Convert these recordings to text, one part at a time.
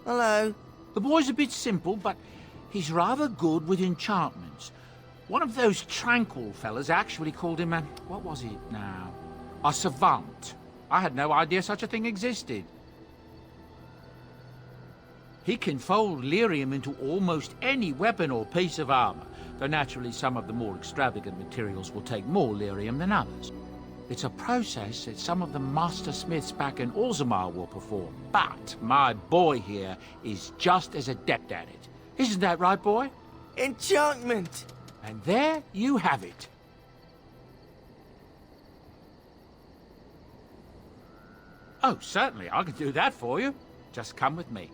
Hello. The boy's a bit simple, but he's rather good with enchantments. One of those tranquil fellas actually called him a... what was it now? A savant. I had no idea such a thing existed. He can fold lyrium into almost any weapon or piece of armor, though naturally some of the more extravagant materials will take more lyrium than others. It's a process that some of the master smiths back in Orzammar will perform, but my boy here is just as adept at it. Isn't that right, boy? Enchantment! And there you have it. Oh, certainly, I can do that for you. Just come with me.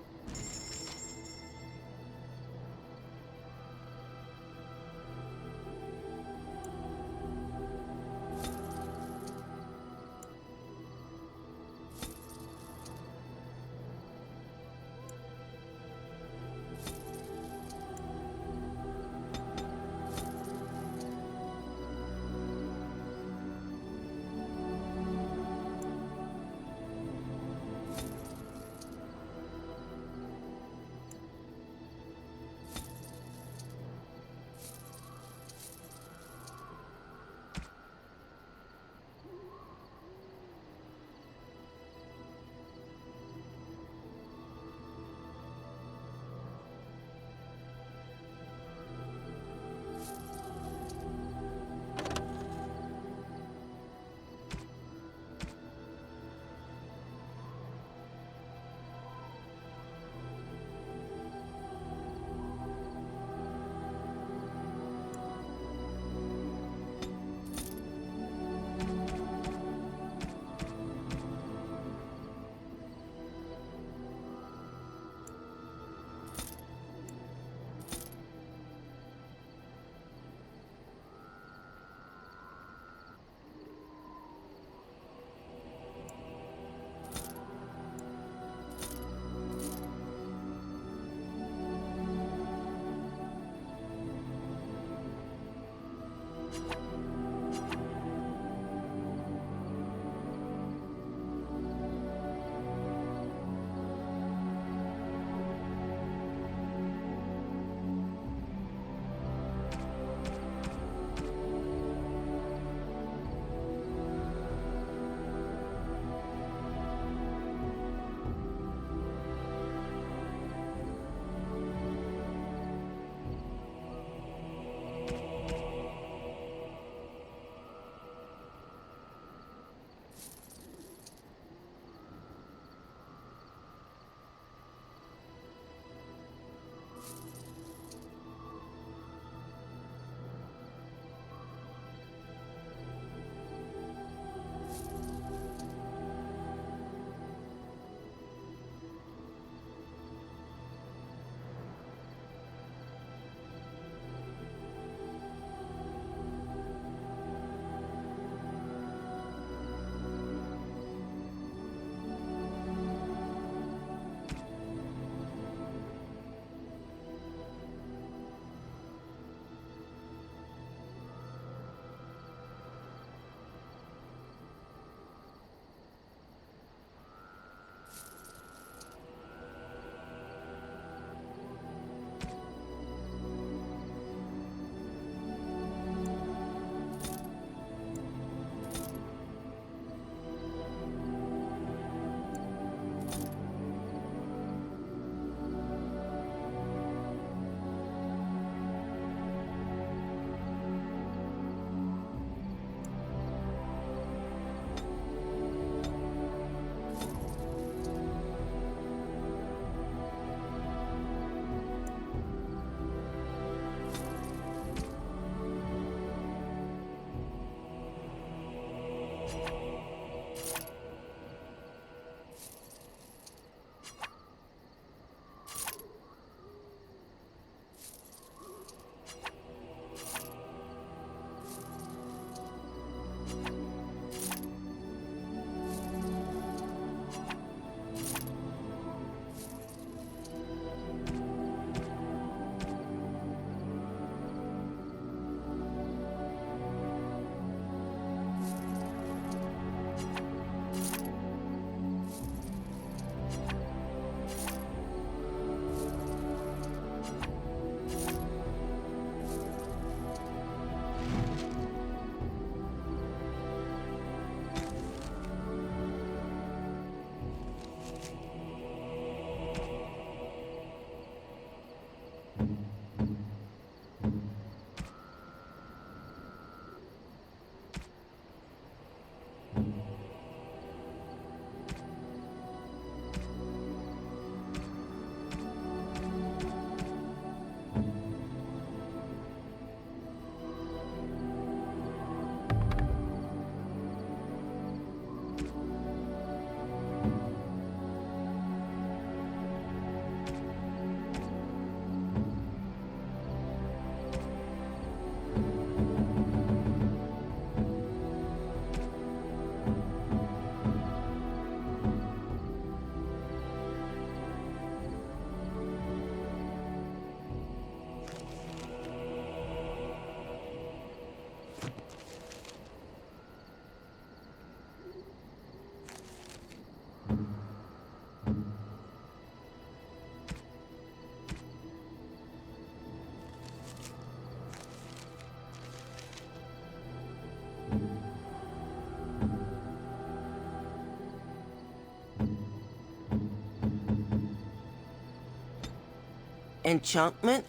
Enchantment?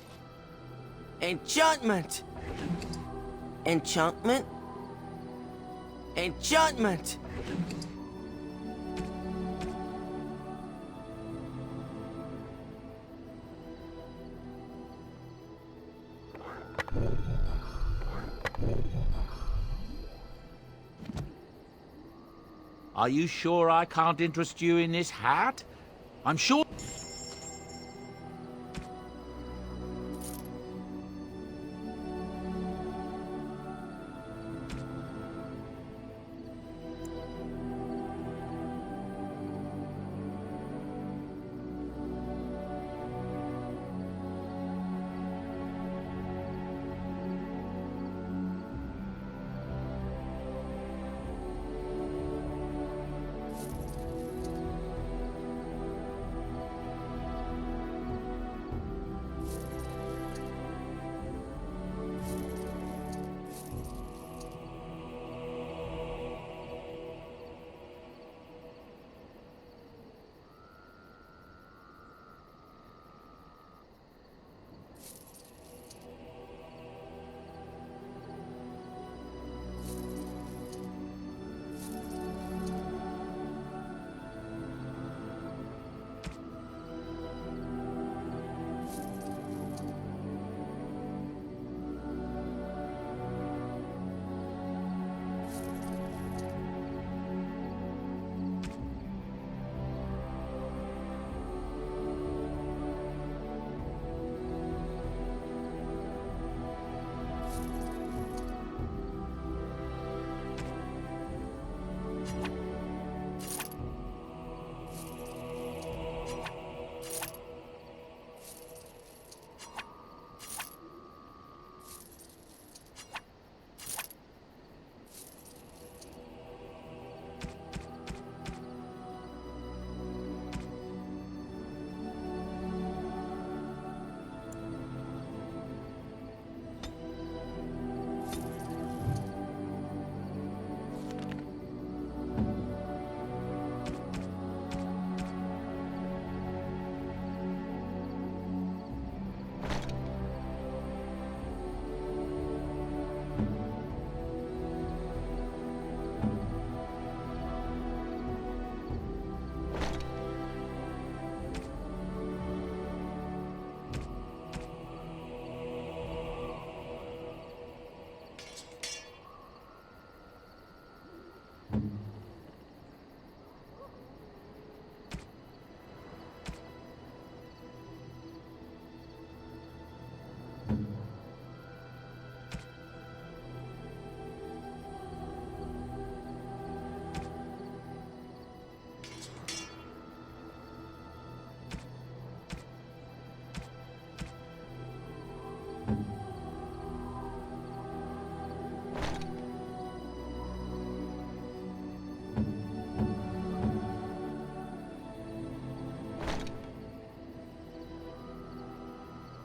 Enchantment! Enchantment? Enchantment! Are you sure I can't interest you in this hat? I'm sure...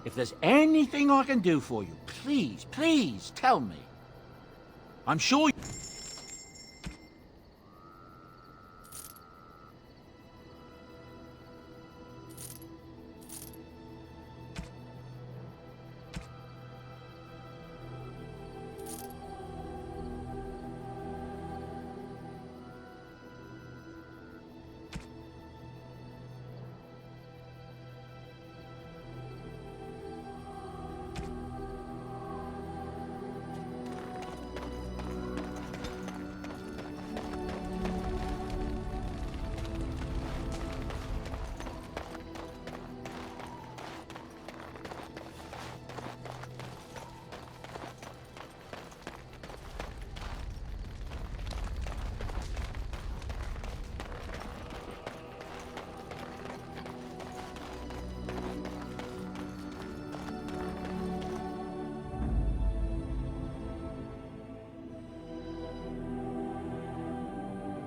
If there's anything I can do for you, please, please tell me. I'm sure...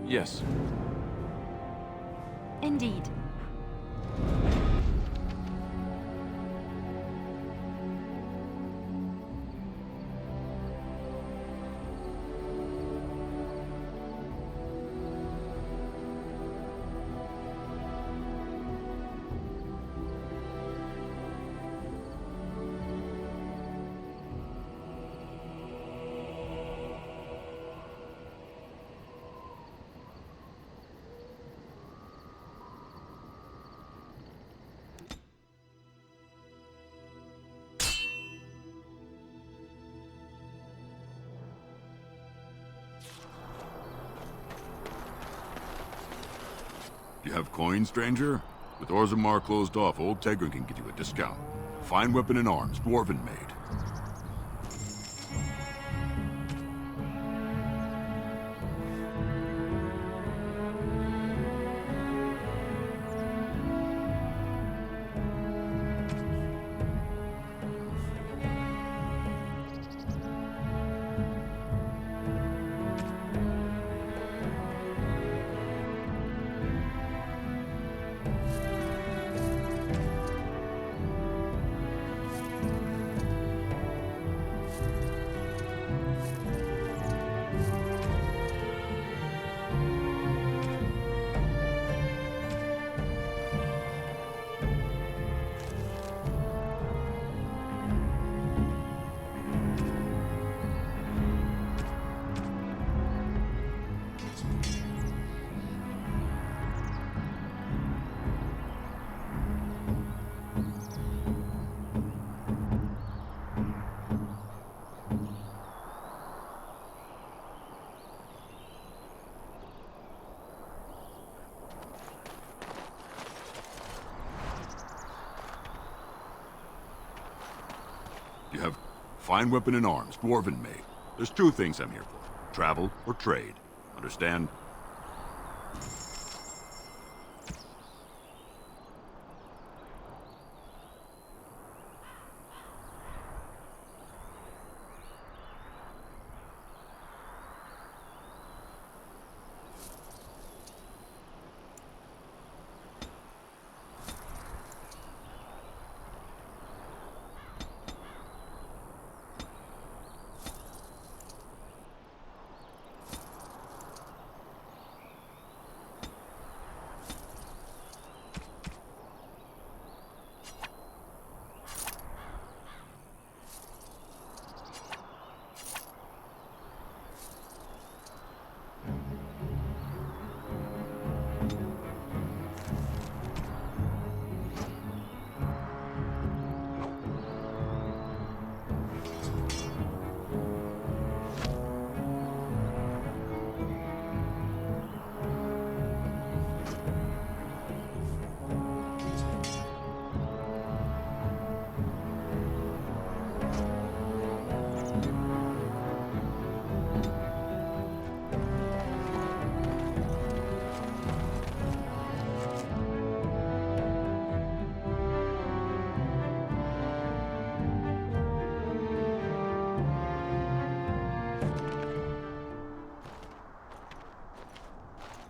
Yes. Indeed. You have coin, stranger? With Orzammar closed off, old Tegrin can get you a discount. Fine weapon and arms, dwarven made. You have fine weapon and arms, dwarven made. There's two things I'm here for. Travel or trade. Understand?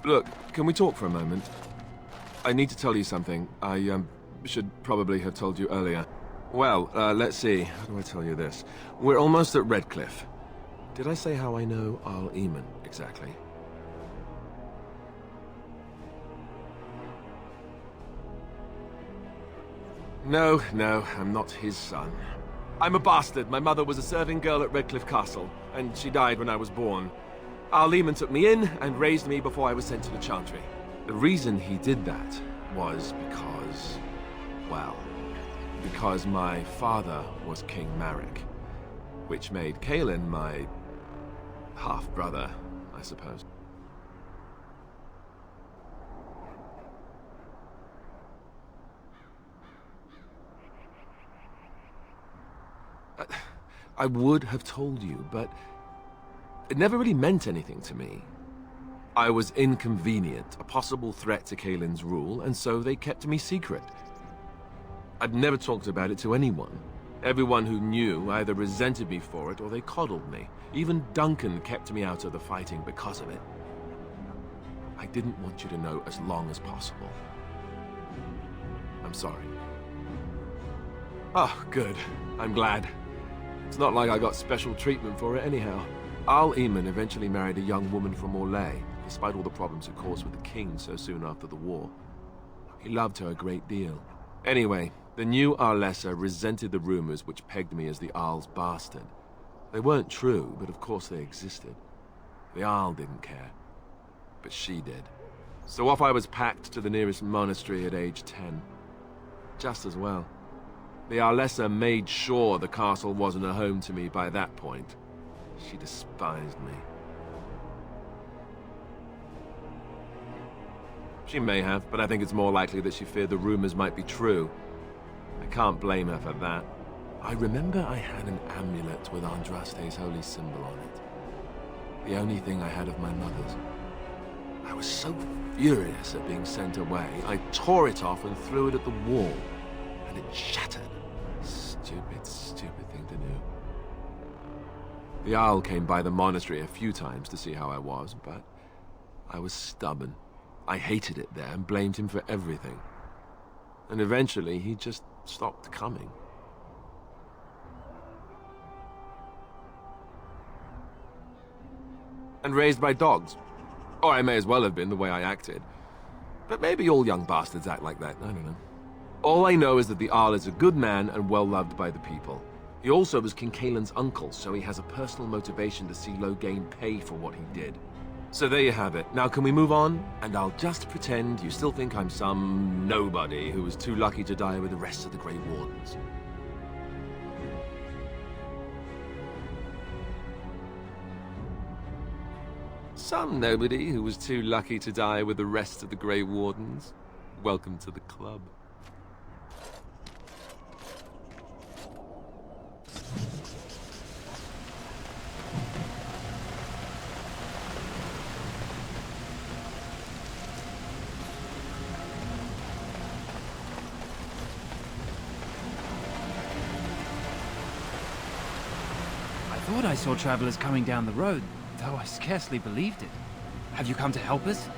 Look, can we talk for a moment? I need to tell you something. I should probably have told you earlier. Well, let's see. How do I tell you this? We're almost at Redcliffe. Did I say how I know Arl Eamon exactly? No, I'm not his son. I'm a bastard. My mother was a serving girl at Redcliffe Castle, and she died when I was born. Arl Eamon took me in and raised me before I was sent to the Chantry. The reason he did that was because, well, because my father was King Marek, which made Cailan my half-brother, I suppose. I would have told you, but it never really meant anything to me. I was inconvenient, a possible threat to Cailan's rule, and so they kept me secret. I'd never talked about it to anyone. Everyone who knew either resented me for it or they coddled me. Even Duncan kept me out of the fighting because of it. I didn't want you to know as long as possible. I'm sorry. Oh, good. I'm glad. It's not like I got special treatment for it anyhow. Arl Eamon eventually married a young woman from Orlais, despite all the problems it caused with the king so soon after the war. He loved her a great deal. Anyway, the new Arlessa resented the rumors which pegged me as the Arl's bastard. They weren't true, but of course they existed. The Arl didn't care, but she did. So off I was packed to the nearest monastery at age 10. Just as well. The Arlessa made sure the castle wasn't a home to me by that point. She despised me. She may have, but I think it's more likely that she feared the rumors might be true. I can't blame her for that. I remember I had an amulet with Andraste's holy symbol on it. The only thing I had of my mother's. I was so furious at being sent away, I tore it off and threw it at the wall. And it shattered. Stupid, stupid thing to do. The Jarl came by the monastery a few times to see how I was, but I was stubborn. I hated it there and blamed him for everything. And eventually, he just stopped coming. And raised by dogs. Or I may as well have been the way I acted. But maybe all young bastards act like that, I don't know. All I know is that the Jarl is a good man and well-loved by the people. He also was King Caelan's uncle, so he has a personal motivation to see Loghain pay for what he did. So there you have it. Now can we move on? And I'll just pretend you still think I'm some nobody who was too lucky to die with the rest of the Grey Wardens. Some nobody who was too lucky to die with the rest of the Grey Wardens. Welcome to the club. I thought I saw travelers coming down the road, though I scarcely believed it. Have you come to help us?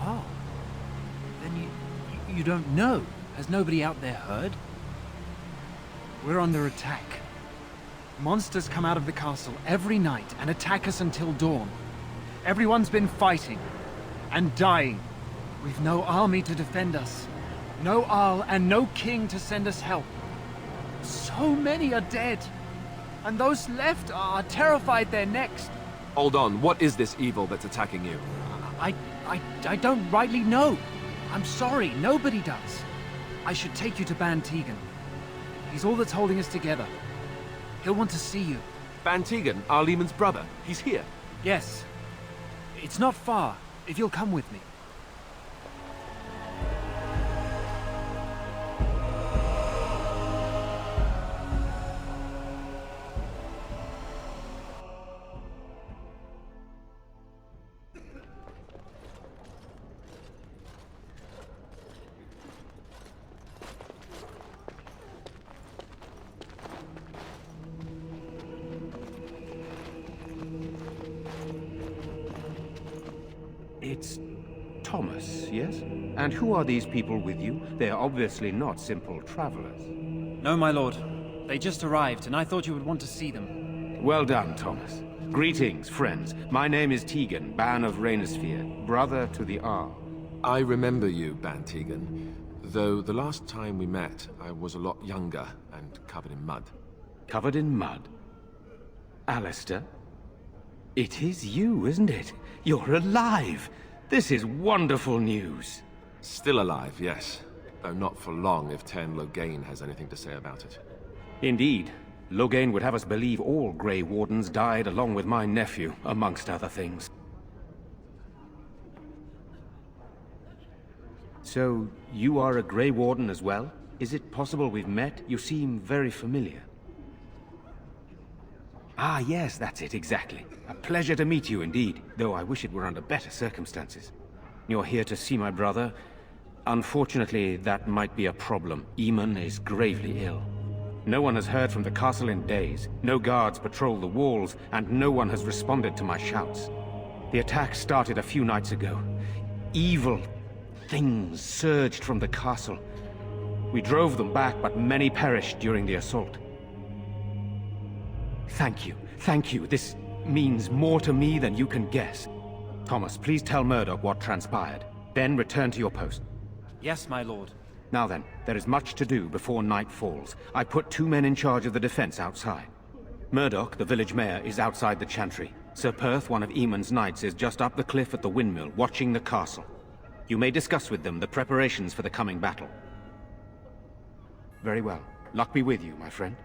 Oh. Then you don't know? Has nobody out there heard? We're under attack. Monsters come out of the castle every night and attack us until dawn. Everyone's been fighting and dying. We've no army to defend us. No Jarl and no king to send us help. So many are dead. And those left are terrified they're next. Hold on, what is this evil that's attacking you? I don't rightly know. I'm sorry, nobody does. I should take you to Ban Tegan. He's all that's holding us together. He'll want to see you. Ban Tegan, Arlemon's brother. He's here. Yes. It's not far, if you'll come with me. It's Thomas, yes? And who are these people with you? They are obviously not simple travelers. No, my lord. They just arrived, and I thought you would want to see them. Well done, Thomas. Greetings, friends. My name is Tegan, Ban of Reynisfere, brother to the Jarl. I remember you, Ban Tegan. Though the last time we met, I was a lot younger and covered in mud. Covered in mud? Alistair? It is you, isn't it? You're alive! This is wonderful news. Still alive, yes. Though not for long if Teyrn Loghain has anything to say about it. Indeed. Loghain would have us believe all Grey Wardens died along with my nephew, amongst other things. So, you are a Grey Warden as well? Is it possible we've met? You seem very familiar. Ah, yes, that's it, exactly. A pleasure to meet you indeed, though I wish it were under better circumstances. You're here to see my brother. Unfortunately, that might be a problem. Eamon is gravely ill. No one has heard from the castle in days. No guards patrol the walls, and no one has responded to my shouts. The attack started a few nights ago. Evil things surged from the castle. We drove them back, but many perished during the assault. Thank you. Thank you. This means more to me than you can guess. Thomas, please tell Murdoch what transpired. Then return to your post. Yes, my lord. Now then, there is much to do before night falls. I put 2 men in charge of the defense outside. Murdoch, the village mayor, is outside the chantry. Sir Perth, one of Eamon's knights, is just up the cliff at the windmill, watching the castle. You may discuss with them the preparations for the coming battle. Very well. Luck be with you, my friend.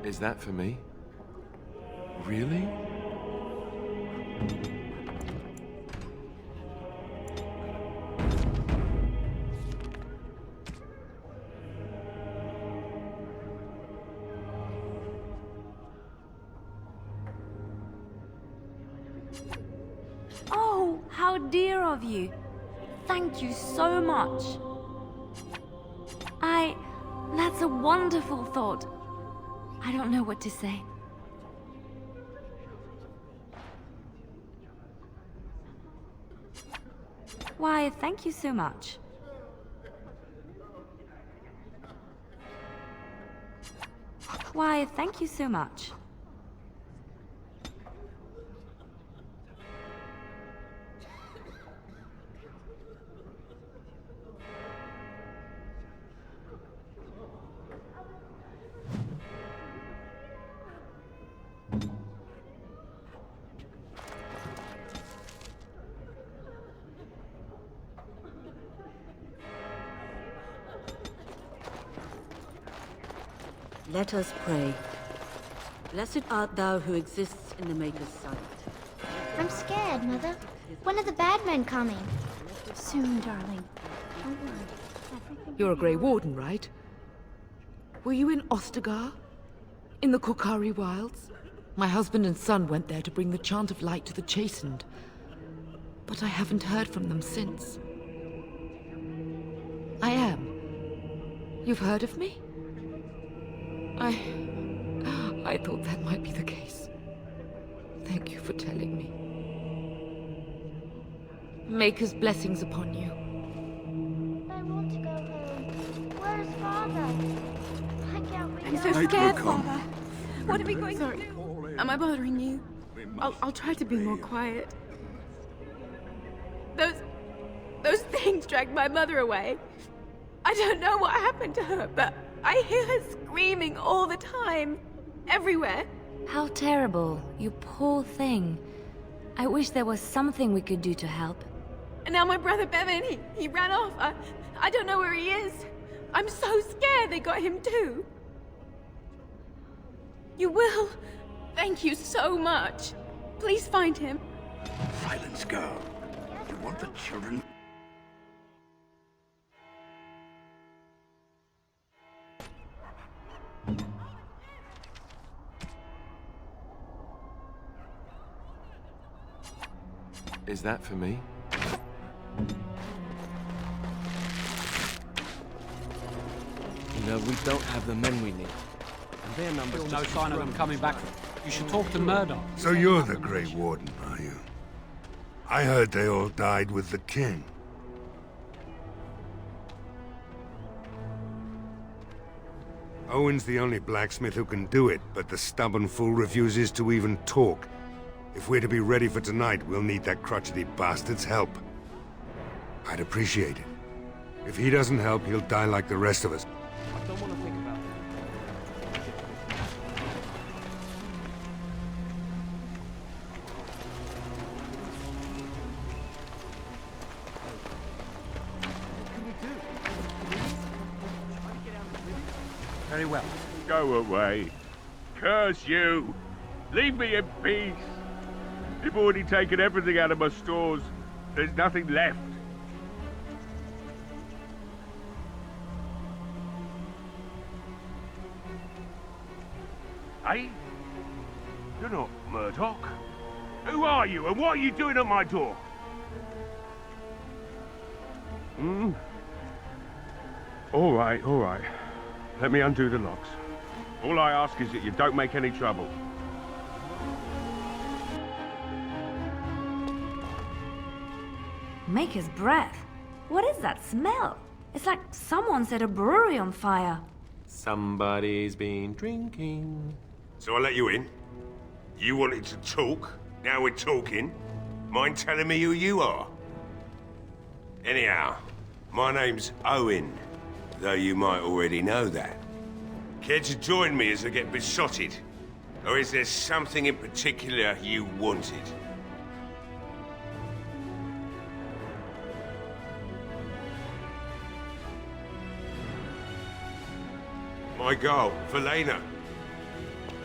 Is that for me? Really? Oh, how dear of you. Thank you so much. That's a wonderful thought. I don't know what to say. Why, thank you so much. Why, thank you so much. Let us pray. Blessed art thou who exists in the Maker's sight. I'm scared, Mother. When are the bad men coming? Soon, darling. Don't worry. You're a Grey Warden, right? Were you in Ostagar? In the Korcari Wilds? My husband and son went there to bring the chant of light to the Chastened. But I haven't heard from them since. I am. You've heard of me? I thought that might be the case. Thank you for telling me. Maker's blessings upon you. I want to go home. Where's Father? I can't wait. I'm so scared, Father. What are we going to do? Am I bothering you? I'll try to be more quiet. Those things dragged my mother away. I don't know what happened to her, but I hear her screaming all the time. Everywhere. How terrible, you poor thing. I wish there was something we could do to help. And now my brother Bevan, he ran off. I don't know where he is. I'm so scared they got him too. You will. Thank you so much. Please find him. Silence, girl. You want the children? Is that for me? You know, we don't have the men we need. And their numbers Still no just sign of them coming back. You should talk to Murdoch. So you're the Grey Warden, are you? I heard they all died with the king. Owen's the only blacksmith who can do it, but the stubborn fool refuses to even talk. If we're to be ready for tonight, we'll need that crotchety bastard's help. I'd appreciate it. If he doesn't help, he'll die like the rest of us. I don't want to think about Very well. Go away. Curse you! Leave me in peace! You've already taken everything out of my stores. There's nothing left. Hey? You're not Murdoch. Who are you, and what are you doing at my door? All right. Let me undo the locks. All I ask is that you don't make any trouble. Maker's breath. What is that smell? It's like someone set a brewery on fire. Somebody's been drinking. So I let you in. You wanted to talk. Now we're talking. Mind telling me who you are? Anyhow, my name's Owen, though you might already know that. Care to join me as I get besotted? Or is there something in particular you wanted? My girl, Velena,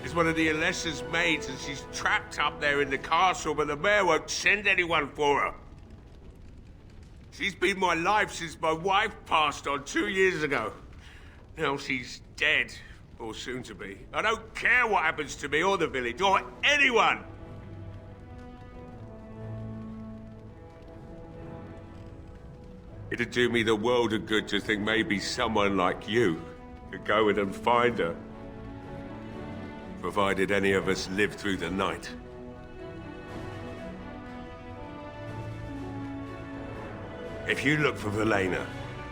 is one of the Alessa's maids, and she's trapped up there in the castle, but the mayor won't send anyone for her. She's been my life since my wife passed on 2 years ago. Now she's dead, or soon to be. I don't care what happens to me or the village, or anyone! It'd do me the world of good to think maybe someone like you could go in and find her. Provided any of us live through the night. If you look for Velena,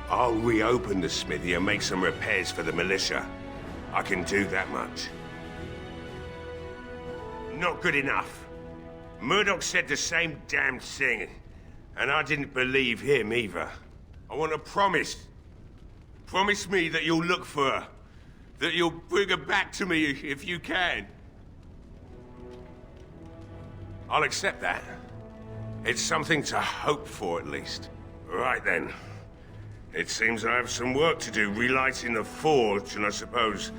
I'll reopen the smithy and make some repairs for the militia. I can do that much. Not good enough. Murdoch said the same damn thing, and I didn't believe him either. I want a promise. Promise me that you'll look for her. That you'll bring her back to me if you can. I'll accept that. It's something to hope for, at least. Right then. It seems I have some work to do relighting the forge, and I suppose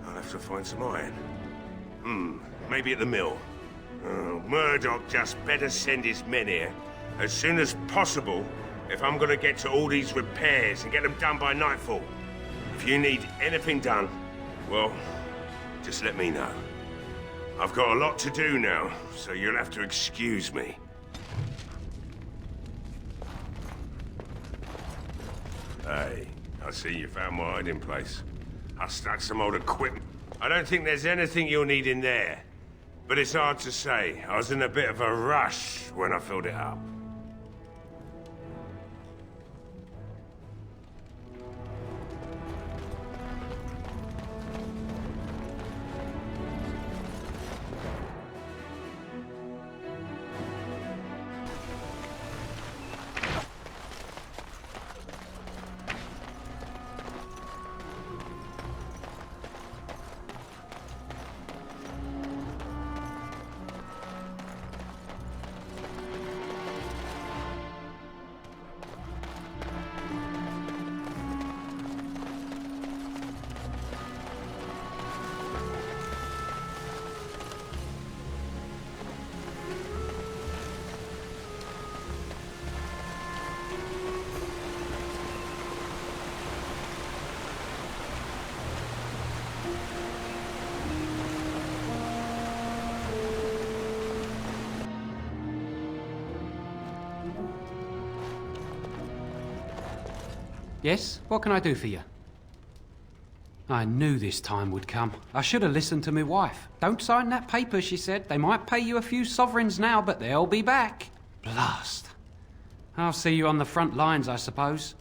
I'll have to find some iron. Maybe at the mill. Oh, Murdoch just better send his men here as soon as possible if I'm gonna get to all these repairs and get them done by nightfall. If you need anything done, well, just let me know. I've got a lot to do now, so you'll have to excuse me. Hey, I see you found my hiding place. I stuck some old equipment. I don't think there's anything you'll need in there, but it's hard to say. I was in a bit of a rush when I filled it up. Yes? What can I do for you? I knew this time would come. I should have listened to my wife. Don't sign that paper, she said. They might pay you a few sovereigns now, but they'll be back. Blast. I'll see you on the front lines, I suppose.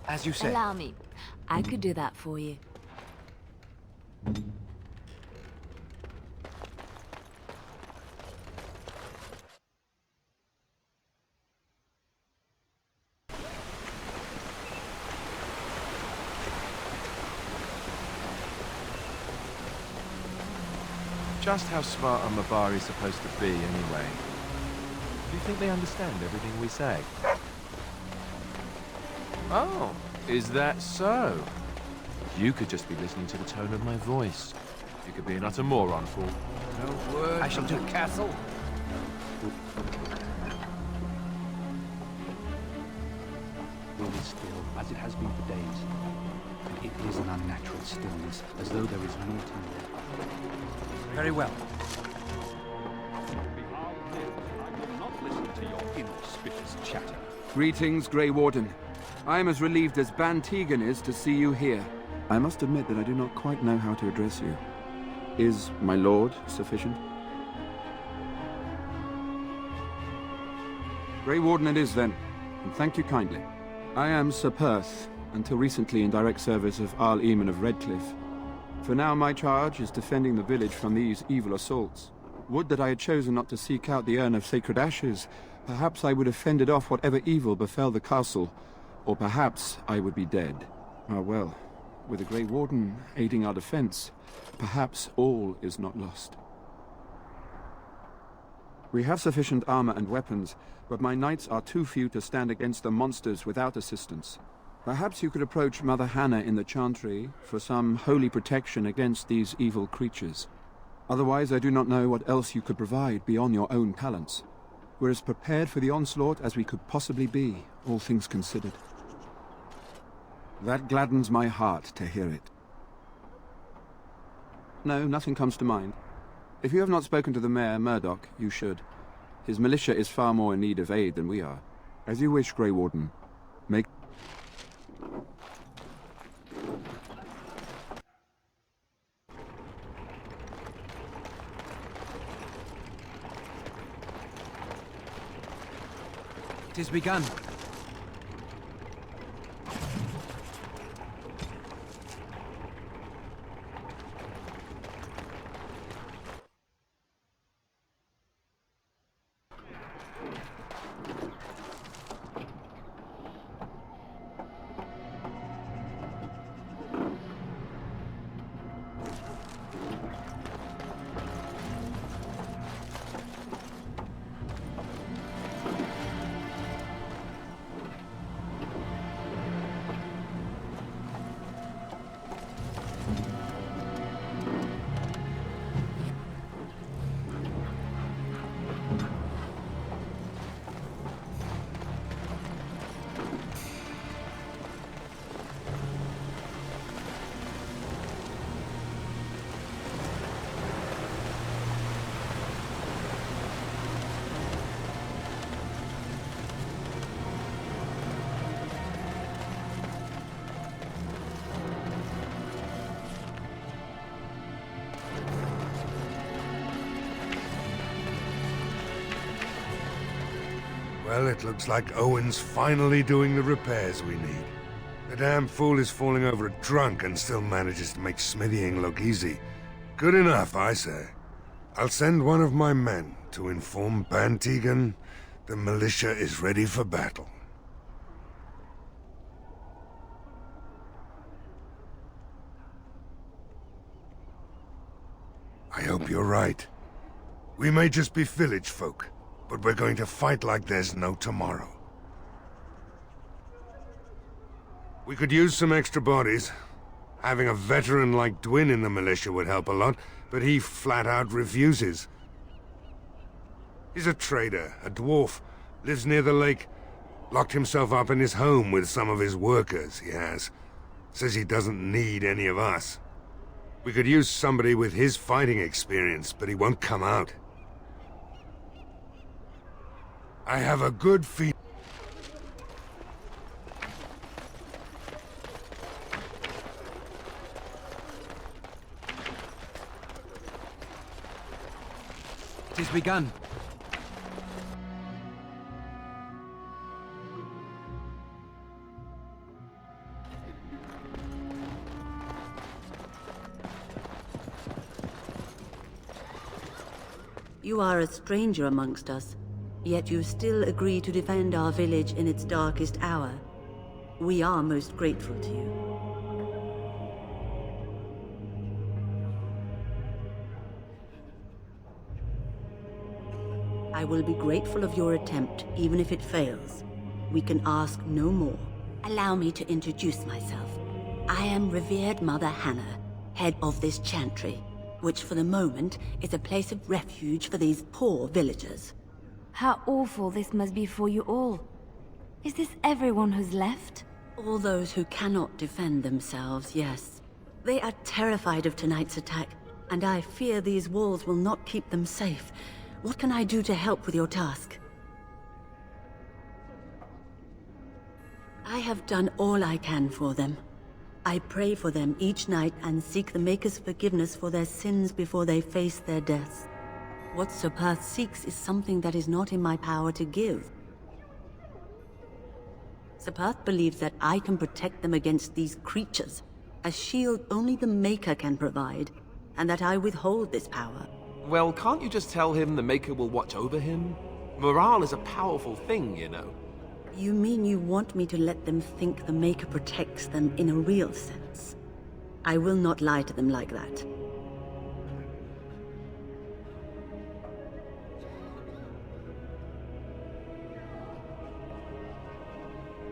As you said. Allow me. I could do that for you. Just how smart are Mabari supposed to be, anyway? Do you think they understand everything we say? Oh, is that so? You could just be listening to the tone of my voice. You could be an utter moron, fool. No word. I shall do castle. All is still, as it has been for days. And it is an unnatural stillness, as though there is more time there. Very well. Greetings, Grey Warden. I am as relieved as Ban Tegan is to see you here. I must admit that I do not quite know how to address you. Is my lord sufficient? Grey Warden it is then, and thank you kindly. I am Sir Perth, until recently in direct service of Arl Eamon of Redcliffe. For now my charge is defending the village from these evil assaults. Would that I had chosen not to seek out the urn of sacred ashes. Perhaps I would have fended off whatever evil befell the castle, or perhaps I would be dead. Ah well, with the Grey Warden aiding our defense, perhaps all is not lost. We have sufficient armor and weapons, but my knights are too few to stand against the monsters without assistance. Perhaps you could approach Mother Hannah in the Chantry for some holy protection against these evil creatures. Otherwise, I do not know what else you could provide beyond your own talents. We're as prepared for the onslaught as we could possibly be, all things considered. That gladdens my heart to hear it. No, nothing comes to mind. If you have not spoken to the Mayor, Murdoch, you should. His militia is far more in need of aid than we are. As you wish, Grey Warden. Make... It is begun. Well, it looks like Owen's finally doing the repairs we need. The damn fool is falling over drunk and still manages to make smithying look easy. Good enough, I say. I'll send one of my men to inform Ban Tegan the militia is ready for battle. I hope you're right. We may just be village folk, but we're going to fight like there's no tomorrow. We could use some extra bodies. Having a veteran like Dwyn in the militia would help a lot, but he flat out refuses. He's a trader, a dwarf, lives near the lake, locked himself up in his home with some of his workers, he has. Says he doesn't need any of us. We could use somebody with his fighting experience, but he won't come out. I have a good feeling. It is begun. You are a stranger amongst us, yet you still agree to defend our village in its darkest hour. We are most grateful to you. I will be grateful of your attempt, even if it fails. We can ask no more. Allow me to introduce myself. I am revered Mother Hannah, head of this chantry, which for the moment is a place of refuge for these poor villagers. How awful this must be for you all. Is this everyone who's left? All those who cannot defend themselves, yes. They are terrified of tonight's attack, and I fear these walls will not keep them safe. What can I do to help with your task? I have done all I can for them. I pray for them each night and seek the Maker's forgiveness for their sins before they face their deaths. What Sir Perth seeks is something that is not in my power to give. Sir Perth believes that I can protect them against these creatures, a shield only the Maker can provide, and that I withhold this power. Well, can't you just tell him the Maker will watch over him? Morale is a powerful thing, you know. You mean you want me to let them think the Maker protects them in a real sense? I will not lie to them like that.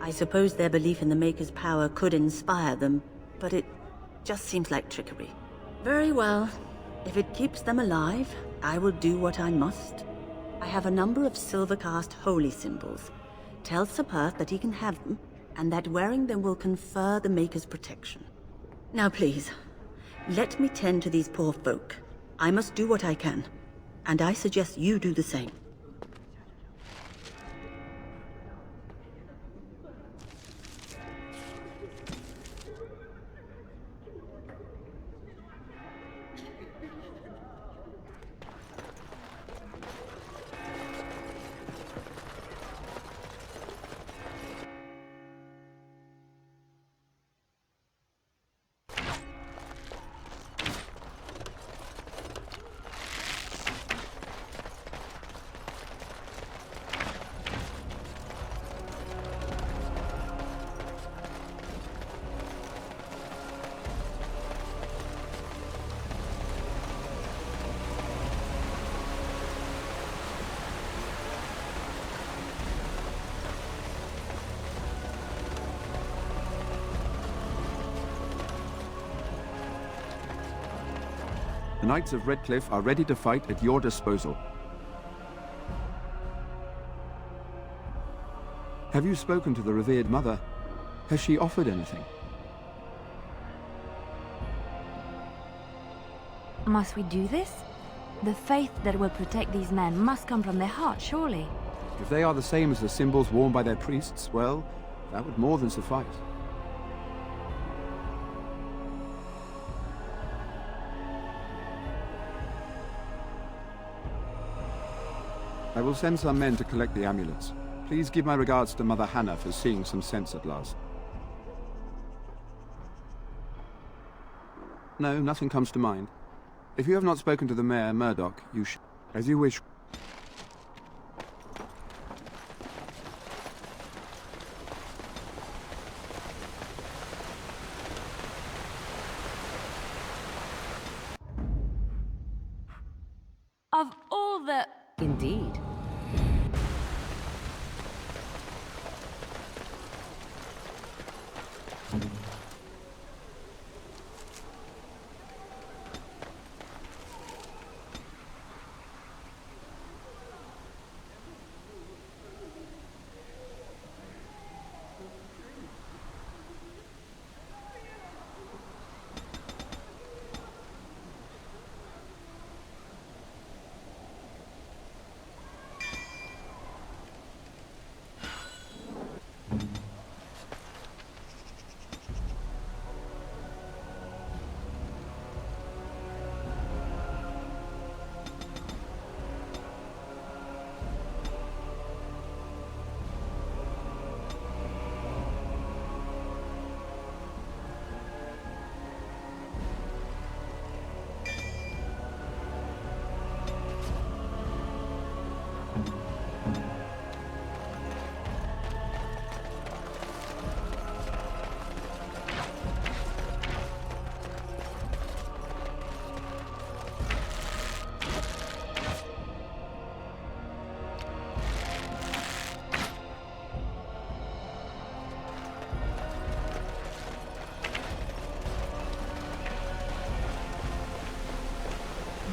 I suppose their belief in the Maker's power could inspire them, but it just seems like trickery. Very well. If it keeps them alive, I will do what I must. I have a number of Silvercast holy symbols. Tell Sir Perth that he can have them, and that wearing them will confer the Maker's protection. Now please, let me tend to these poor folk. I must do what I can, and I suggest you do the same. The Knights of Redcliffe are ready to fight at your disposal. Have you spoken to the revered mother? Has she offered anything? Must we do this? The faith that will protect these men must come from their heart, surely. If they are the same as the symbols worn by their priests, well, that would more than suffice. I will send some men to collect the amulets. Please give my regards to Mother Hannah for seeing some sense at last. No, nothing comes to mind. If you have not spoken to the Mayor, Murdoch, you should. As you wish. Of all the... Indeed.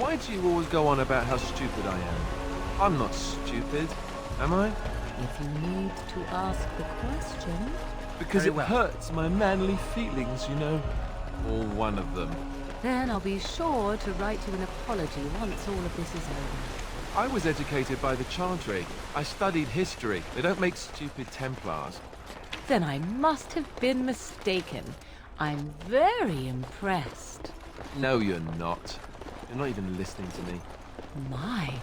Why do you always go on about how stupid I am? I'm not stupid, am I? If you need to ask the question... Because Very it well. hurts my manly feelings, you know. Or one of them. Then I'll be sure to write you an apology once all of this is over. I was educated by the Chantry. I studied history. They don't make stupid Templars. Then I must have been mistaken. I'm very impressed. No, you're not. You're not even listening to me. My,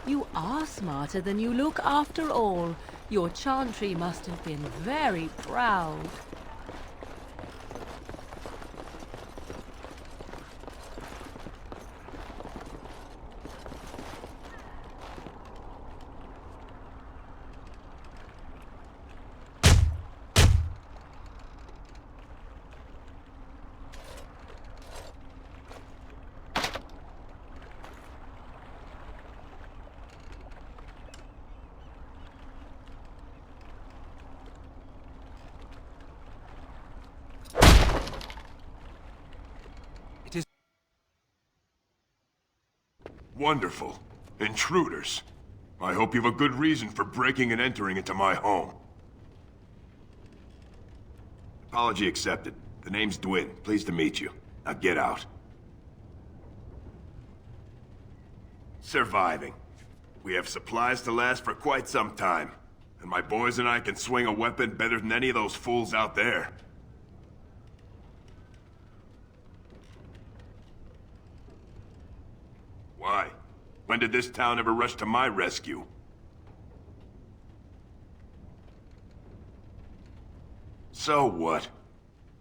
you are smarter than you look after all. Your Chantry must have been very proud. Wonderful. Intruders. I hope you have a good reason for breaking and entering into my home. Apology accepted. The name's Dwyn. Pleased to meet you. Now get out. Surviving. We have supplies to last for quite some time. And my boys and I can swing a weapon better than any of those fools out there. Why? When did this town ever rush to my rescue? So what?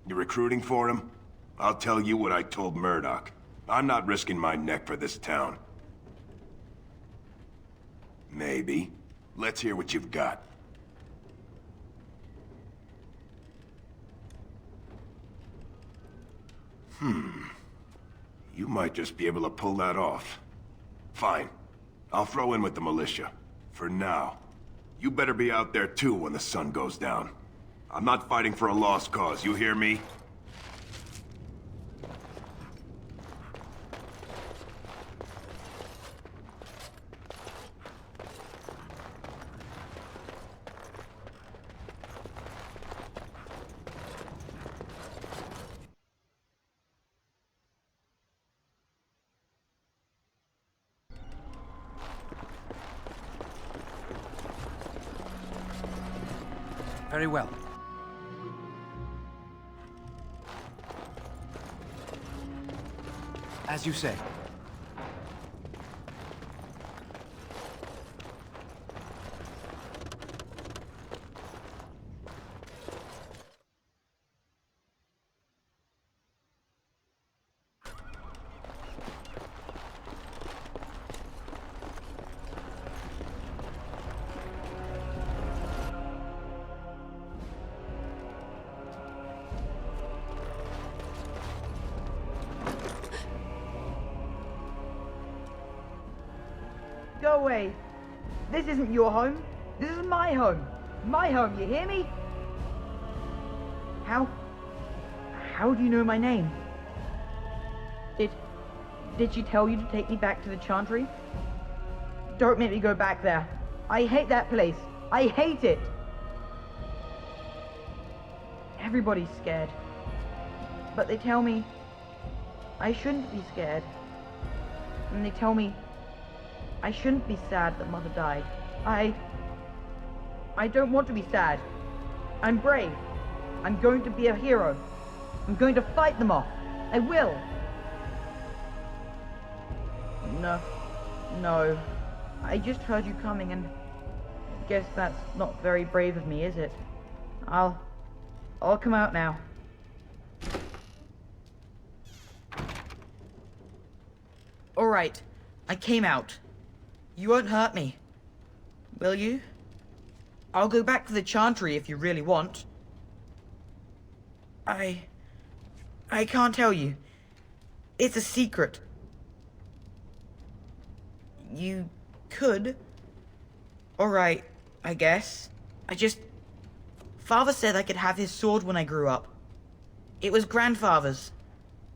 You recruiting for him? I'll tell you what I told Murdoch. I'm not risking my neck for this town. Maybe. Let's hear what you've got. You might just be able to pull that off. Fine. I'll throw in with the militia. For now. You better be out there too when the sun goes down. I'm not fighting for a lost cause, you hear me? Very well. As you say. Go away. This isn't your home. This is my home. My home, you hear me? How do you know my name? Did she tell you to take me back to the Chantry? Don't make me go back there. I hate that place. I hate it. Everybody's scared. But they tell me I shouldn't be scared. And they tell me I shouldn't be sad that Mother died. I don't want to be sad. I'm brave. I'm going to be a hero. I'm going to fight them off. I will. No. I just heard you coming and guess that's not very brave of me, is it? I'll come out now. All right. I came out. You won't hurt me. Will you? I'll go back to the Chantry if you really want. I can't tell you. It's a secret. You could. Alright, I guess. Father said I could have his sword when I grew up. It was Grandfather's.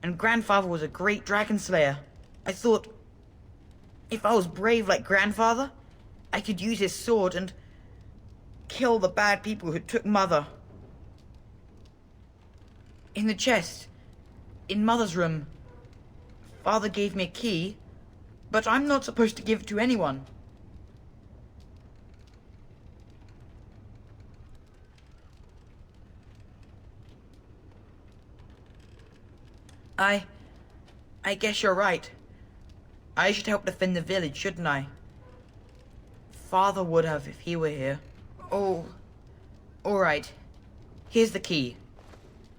And Grandfather was a great dragon slayer. I thought If I was brave like Grandfather, I could use his sword and kill the bad people who took Mother. In the chest, in Mother's room, Father gave me a key, but I'm not supposed to give it to anyone. I guess you're right. I should help defend the village, shouldn't I? Father would have if he were here. Oh, alright. Here's the key.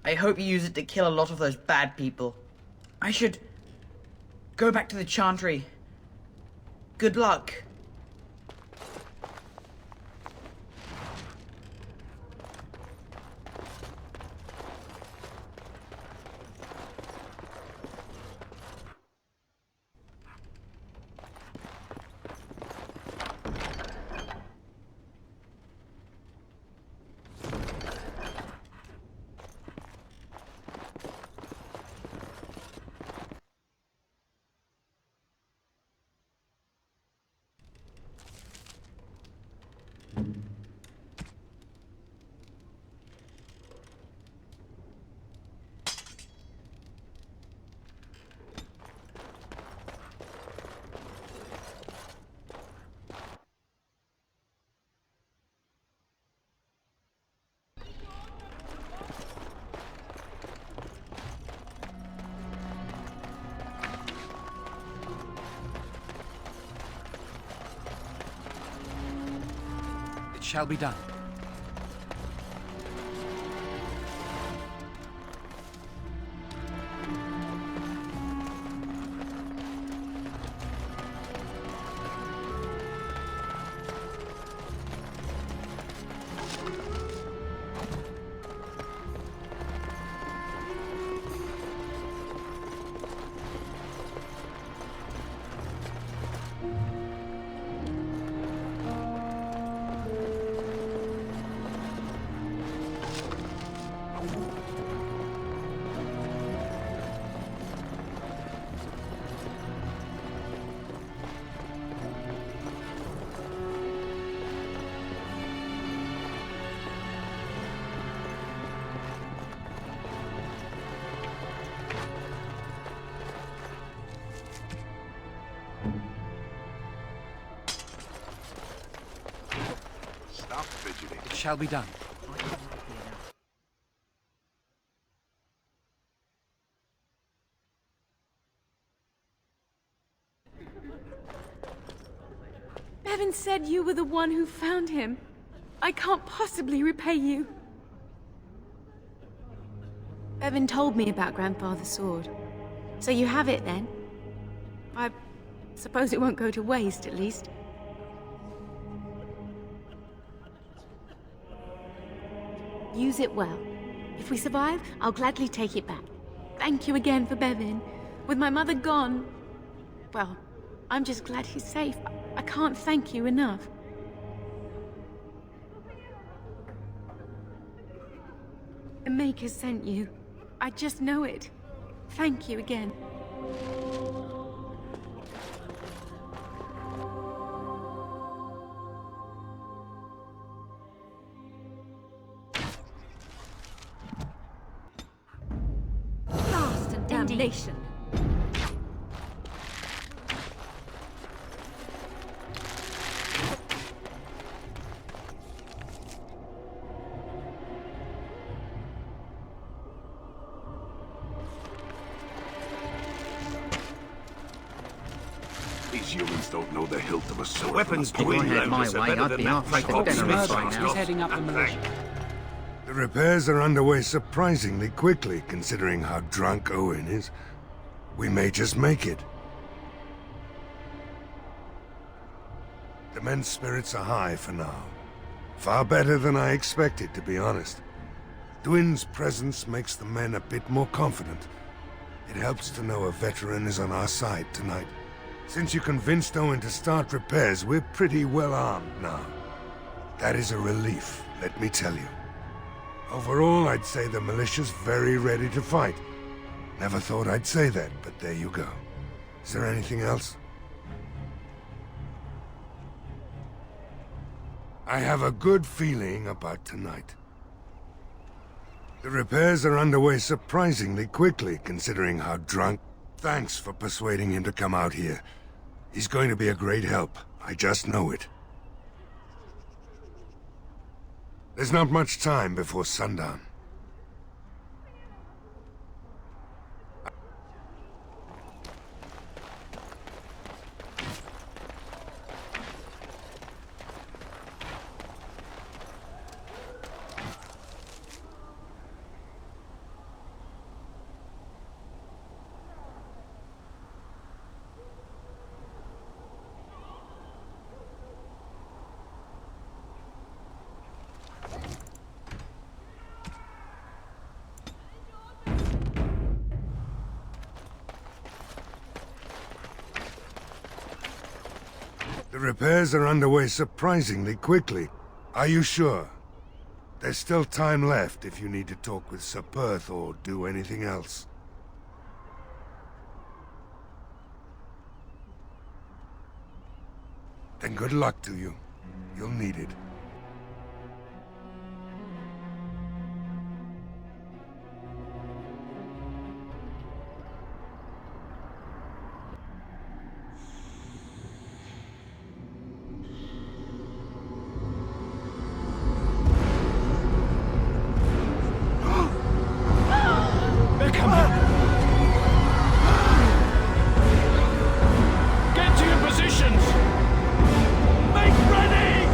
I hope you use it to kill a lot of those bad people. I should go back to the Chantry. Good luck. Shall be done. Stop fidgeting. It shall be done. Bevan said you were the one who found him. I can't possibly repay you. Bevan told me about Grandfather's sword. So you have it then? I suppose it won't go to waste, at least. Use it well. If we survive, I'll gladly take it back. Thank you again for Bevan. With my mother gone, well, I'm just glad he's safe. I can't thank you enough. The Maker sent you. I just know it. Thank you again. Blast and damnation. These humans don't know the hilt of a sword. Weapons do it head my way. I'd be halfway to Deneric by now. He's heading up the militia. The repairs are underway surprisingly quickly, considering how drunk Owen is. We may just make it. The men's spirits are high for now. Far better than I expected, to be honest. Dwin's presence makes the men a bit more confident. It helps to know a veteran is on our side tonight. Since you convinced Owen to start repairs, we're pretty well armed now. That is a relief, let me tell you. Overall, I'd say the militia's very ready to fight. Never thought I'd say that, but there you go. Is there anything else? I have a good feeling about tonight. The repairs are underway surprisingly quickly, considering how drunk. Thanks for persuading him to come out here. He's going to be a great help. I just know it. There's not much time before sundown. The repairs are underway surprisingly quickly. Are you sure? There's still time left if you need to talk with Sir Perth or do anything else. Then good luck to you. You'll need it. Get to your positions! Make ready!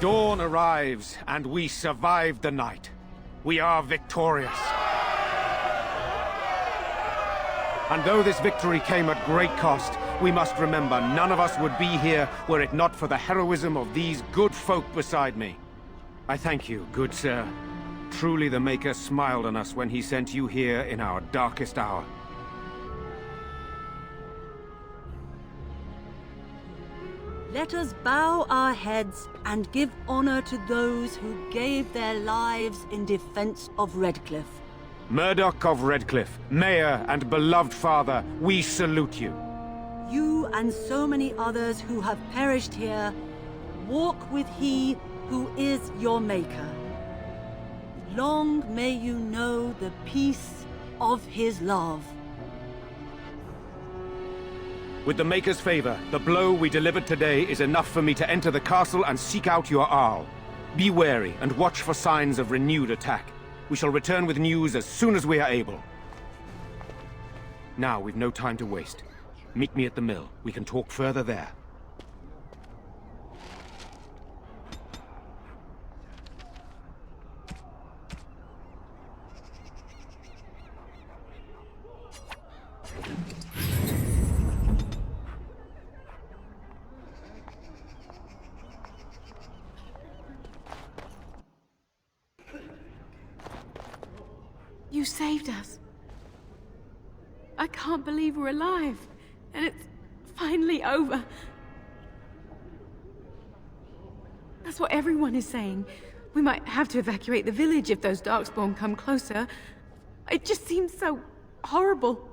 Dawn arrives, and we survive the night. We are victorious. And though this victory came at great cost, we must remember none of us would be here were it not for the heroism of these good folk beside me. I thank you, good sir. Truly the Maker smiled on us when he sent you here in our darkest hour. Let us bow our heads and give honor to those who gave their lives in defense of Redcliffe. Murdoch of Redcliffe, Mayor and beloved father, we salute you. You and so many others who have perished here, walk with he who is your Maker. Long may you know the peace of his love. With the Maker's favor, the blow we delivered today is enough for me to enter the castle and seek out your Arl. Be wary and watch for signs of renewed attack. We shall return with news as soon as we are able. Now, we've no time to waste. Meet me at the mill. We can talk further there. You saved us. I can't believe we're alive. And it's finally over. That's what everyone is saying. We might have to evacuate the village if those Darkspawn come closer. It just seems so horrible.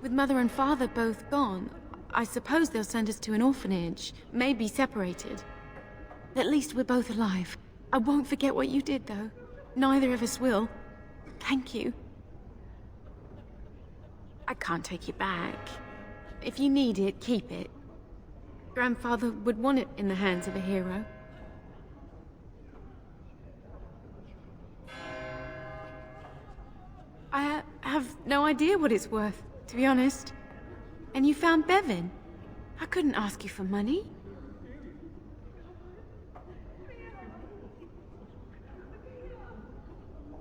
With Mother and Father both gone, I suppose they'll send us to an orphanage, maybe separated. At least we're both alive. I won't forget what you did, though. Neither of us will. Thank you. I can't take it back. If you need it, keep it. Grandfather would want it in the hands of a hero. I have no idea what it's worth, to be honest. And you found Bevan. I couldn't ask you for money.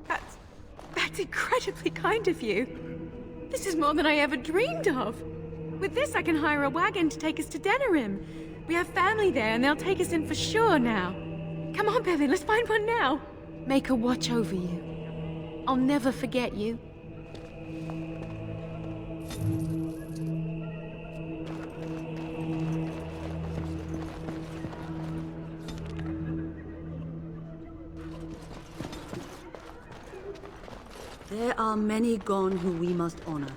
That's incredibly kind of you. This is more than I ever dreamed of. With this, I can hire a wagon to take us to Denerim. We have family there, and they'll take us in for sure now. Come on, Bevan, let's find one now. Make her watch over you. I'll never forget you. There are many gone who we must honor.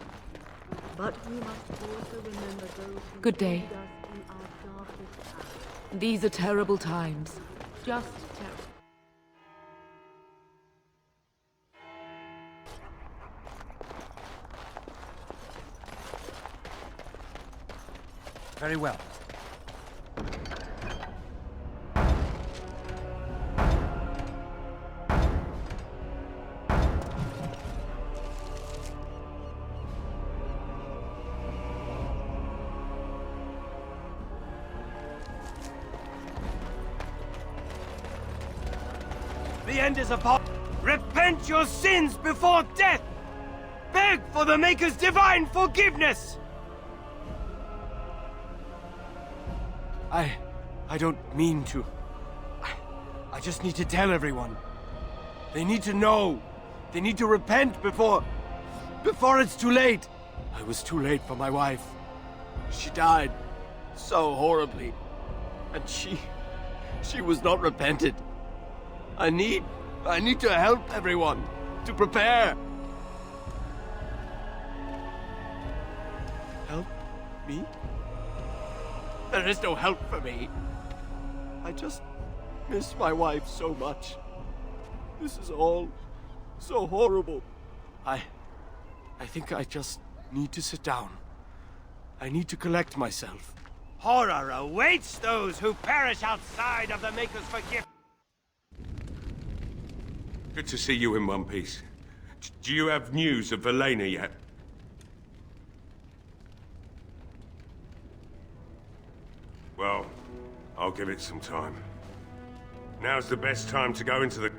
But we must also remember those who Good day. lead us in our darkest hour. These are terrible times. Just terrible. Very well. The end is upon. Repent your sins before death! Beg for the Maker's divine forgiveness! I don't mean to. I just need to tell everyone. They need to know. They need to repent before it's too late. I was too late for my wife. She died so horribly. And she was not repented. I need to help everyone, to prepare. Help me? There is no help for me. I just miss my wife so much. This is all so horrible. I think I just need to sit down. I need to collect myself. Horror awaits those who perish outside of the Maker's forgiveness. Good to see you in one piece. Do you have news of Velena yet? Well, I'll give it some time. Now's the best time to go into the...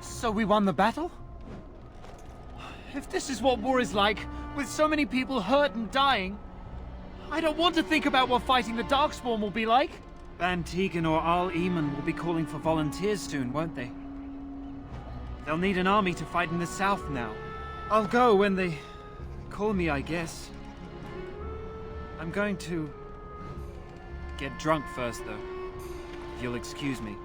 So we won the battle? If this is what war is like, with so many people hurt and dying, I don't want to think about what fighting the Darkspawn will be like. Van Tegan or Arl Eamon will be calling for volunteers soon, won't they? They'll need an army to fight in the south now. I'll go when they call me, I guess. I'm going to get drunk first, though. If you'll excuse me.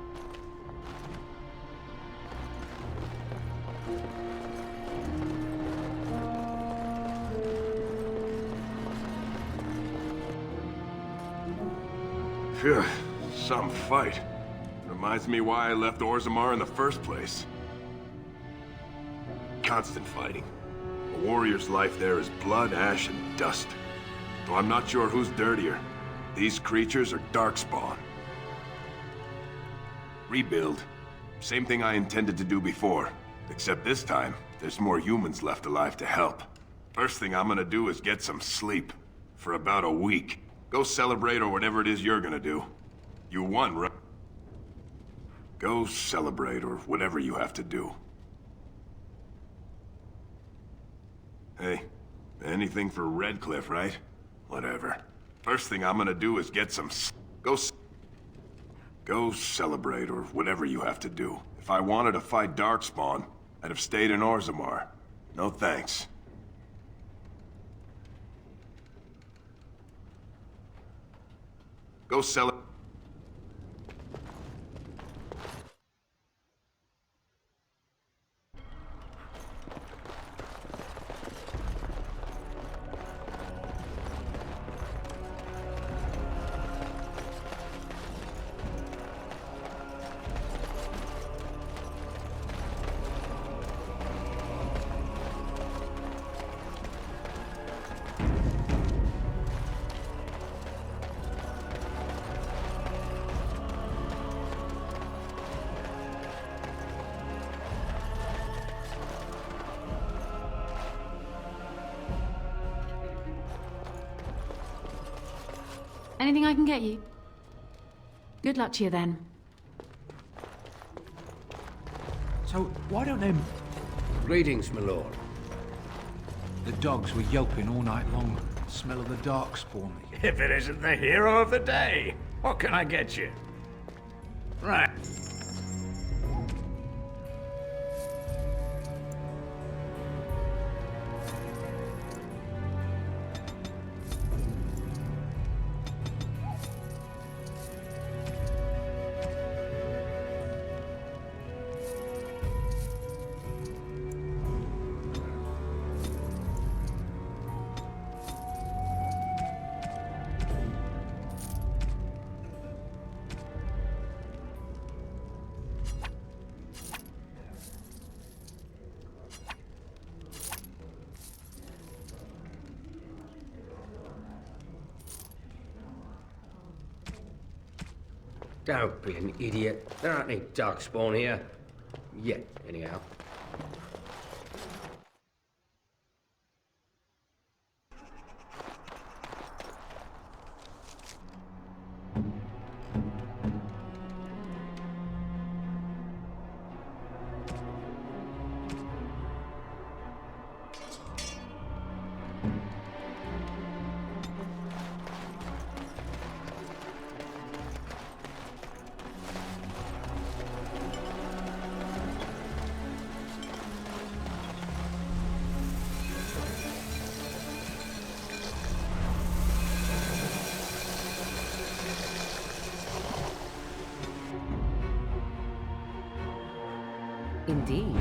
Phew, some fight. Reminds me why I left Orzammar in the first place. Constant fighting. A warrior's life there is blood, ash, and dust. Though I'm not sure who's dirtier. These creatures or Darkspawn. Rebuild. Same thing I intended to do before. Except this time, there's more humans left alive to help. First thing I'm gonna do is get some sleep. For about a week. Go celebrate or whatever it is you're gonna do. You won, right? Go celebrate or whatever you have to do. Hey, anything for Redcliffe, right? Whatever. First thing I'm gonna do is get some Go celebrate or whatever you have to do. If I wanted to fight Darkspawn, I'd have stayed in Orzammar. No thanks. Go celebrate. Anything I can get you? Good luck to you then. So, why don't them... Greetings, my lord. The dogs were yelping all night long. Smell of the Darkspawn. If it isn't the hero of the day, what can I get you? Right. Don't be an idiot. There aren't any Darkspawn here. Yet, anyhow. Indeed.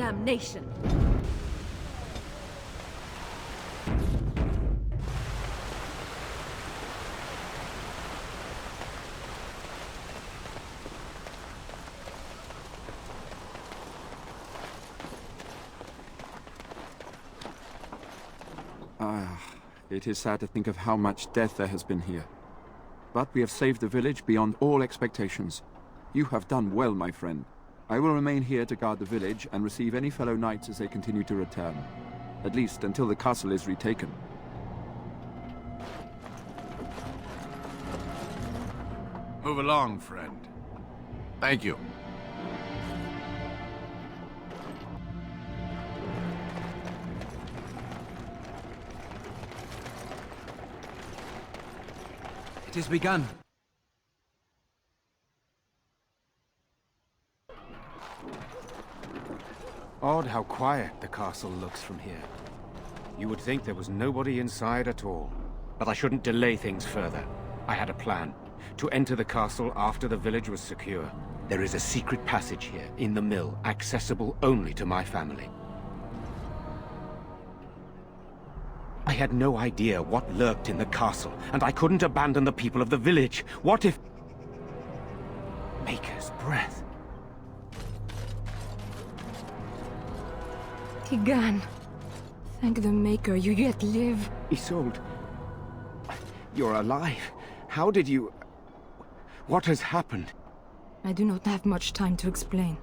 damnation! It is sad to think of how much death there has been here. But we have saved the village beyond all expectations. You have done well, my friend. I will remain here to guard the village and receive any fellow knights as they continue to return. At least until the castle is retaken. Move along, friend. Thank you. It has begun. Odd how quiet the castle looks from here. You would think there was nobody inside at all. But I shouldn't delay things further. I had a plan. To enter the castle after the village was secure. There is a secret passage here, in the mill, accessible only to my family. I had no idea what lurked in the castle, and I couldn't abandon the people of the village. What if... Maker's breath. Tigan, thank the Maker you yet live. Isolde, you're alive. How did you... What has happened? I do not have much time to explain.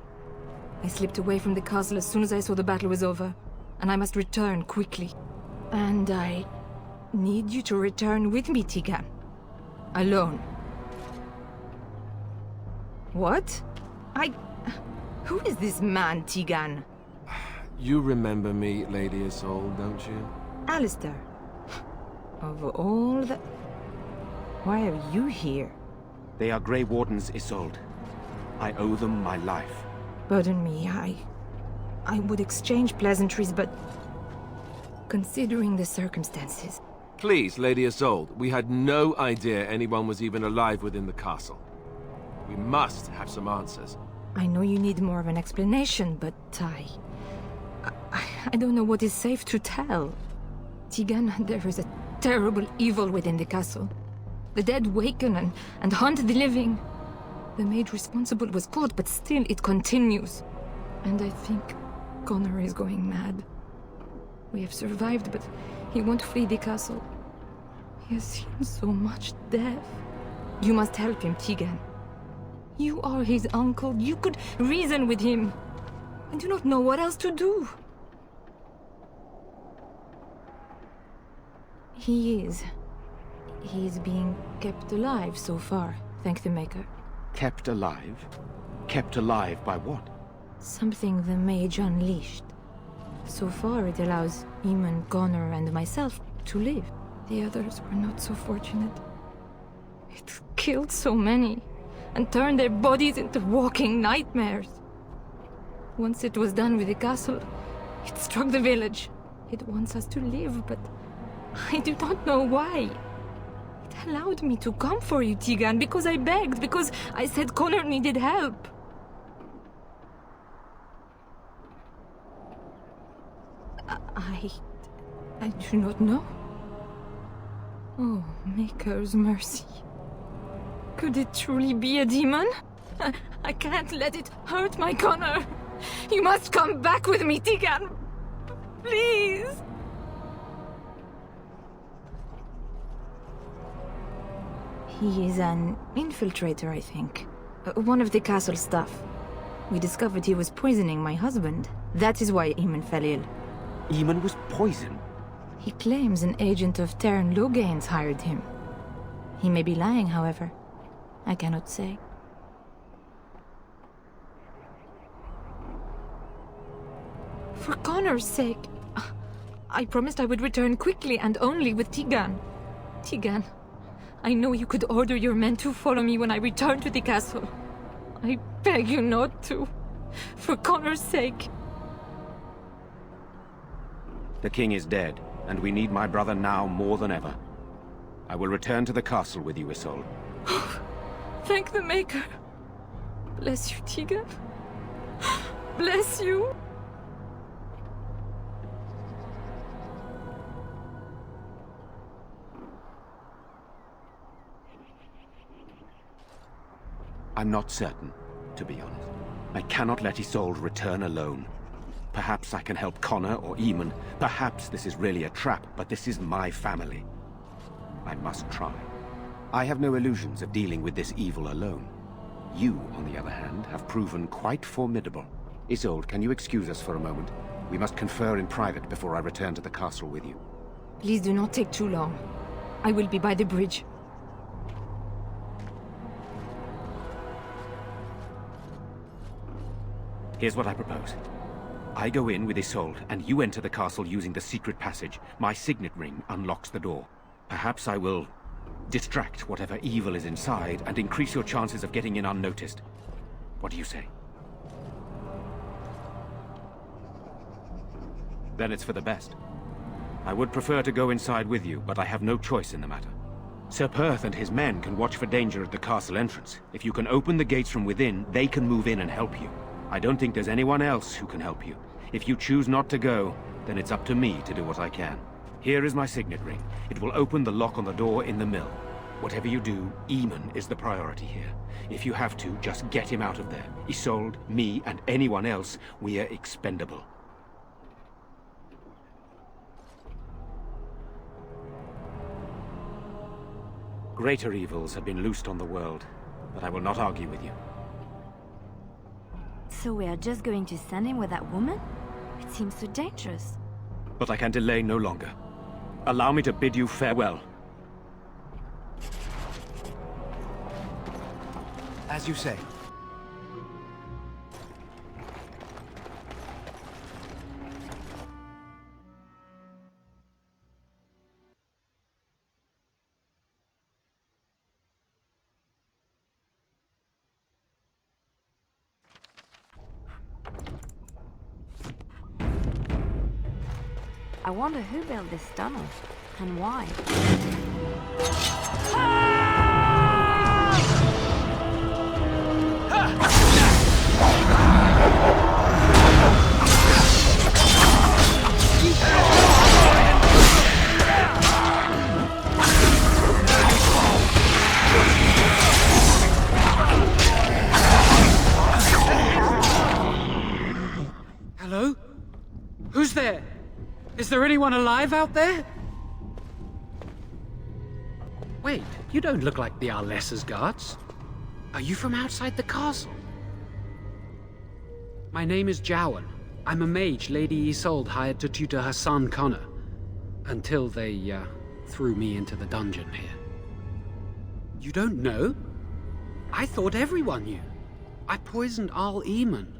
I slipped away from the castle as soon as I saw the battle was over, and I must return quickly. And I need you to return with me, Tigan. Alone. What? Who is this man, Tigan? You remember me, Lady Isolde, don't you? Alistair. Of all the... Why are you here? They are Grey Wardens, Isolde. I owe them my life. Pardon me, I would exchange pleasantries, but... Considering the circumstances... Please, Lady Isolde, we had no idea anyone was even alive within the castle. We must have some answers. I know you need more of an explanation, but I don't know what is safe to tell. Tigan, there is a terrible evil within the castle. The dead waken and haunt the living. The maid responsible was caught, but still it continues. And I think Connor is going mad. We have survived, but he won't flee the castle. He has seen so much death. You must help him, Tigan. You are his uncle. You could reason with him. I do not know what else to do. He is being kept alive so far, thank the Maker. Kept alive? Kept alive by what? Something the mage unleashed. So far it allows Eamon, Connor, and myself to live. The others were not so fortunate. It killed so many, and turned their bodies into walking nightmares. Once it was done with the castle, it struck the village. It wants us to live, but I do not know why. It allowed me to come for you, Tigan, because I begged, because I said Connor needed help. I do not know. Oh, Maker's mercy. Could it truly be a demon? I can't let it hurt my Connor. You must come back with me, Tigan. Please. He is an infiltrator, I think. One of the castle staff. We discovered he was poisoning my husband. That is why Eamon fell ill. Eamon was poisoned? He claims an agent of Teyrn Logain's hired him. He may be lying, however. I cannot say. For Connor's sake, I promised I would return quickly and only with Tigan. Tigan, I know you could order your men to follow me when I return to the castle. I beg you not to. For Connor's sake. The king is dead, and we need my brother now more than ever. I will return to the castle with you, Isolde. Thank the Maker. Bless you, Tigan. Bless you. I'm not certain, to be honest. I cannot let Isolde return alone. Perhaps I can help Connor or Eamon. Perhaps this is really a trap, but this is my family. I must try. I have no illusions of dealing with this evil alone. You, on the other hand, have proven quite formidable. Isolde, can you excuse us for a moment? We must confer in private before I return to the castle with you. Please do not take too long. I will be by the bridge. Here's what I propose. I go in with Isolde, and you enter the castle using the secret passage. My signet ring unlocks the door. Perhaps I will distract whatever evil is inside and increase your chances of getting in unnoticed. What do you say? Then it's for the best. I would prefer to go inside with you, but I have no choice in the matter. Sir Perth and his men can watch for danger at the castle entrance. If you can open the gates from within, they can move in and help you. I don't think there's anyone else who can help you. If you choose not to go, then it's up to me to do what I can. Here is my signet ring. It will open the lock on the door in the mill. Whatever you do, Eamon is the priority here. If you have to, just get him out of there. Isolde, me, and anyone else, we are expendable. Greater evils have been loosed on the world, but I will not argue with you. So we are just going to send him with that woman? It seems so dangerous. But I can delay no longer. Allow me to bid you farewell. As you say. I wonder who built this tunnel, and why. Hello? Who's there? Is there anyone alive out there? Wait, you don't look like the Arlessa's guards. Are you from outside the castle? My name is Jowan. I'm a mage Lady Isolde hired to tutor her son Connor. Until they, threw me into the dungeon here. You don't know? I thought everyone knew. I poisoned Arl Eamon.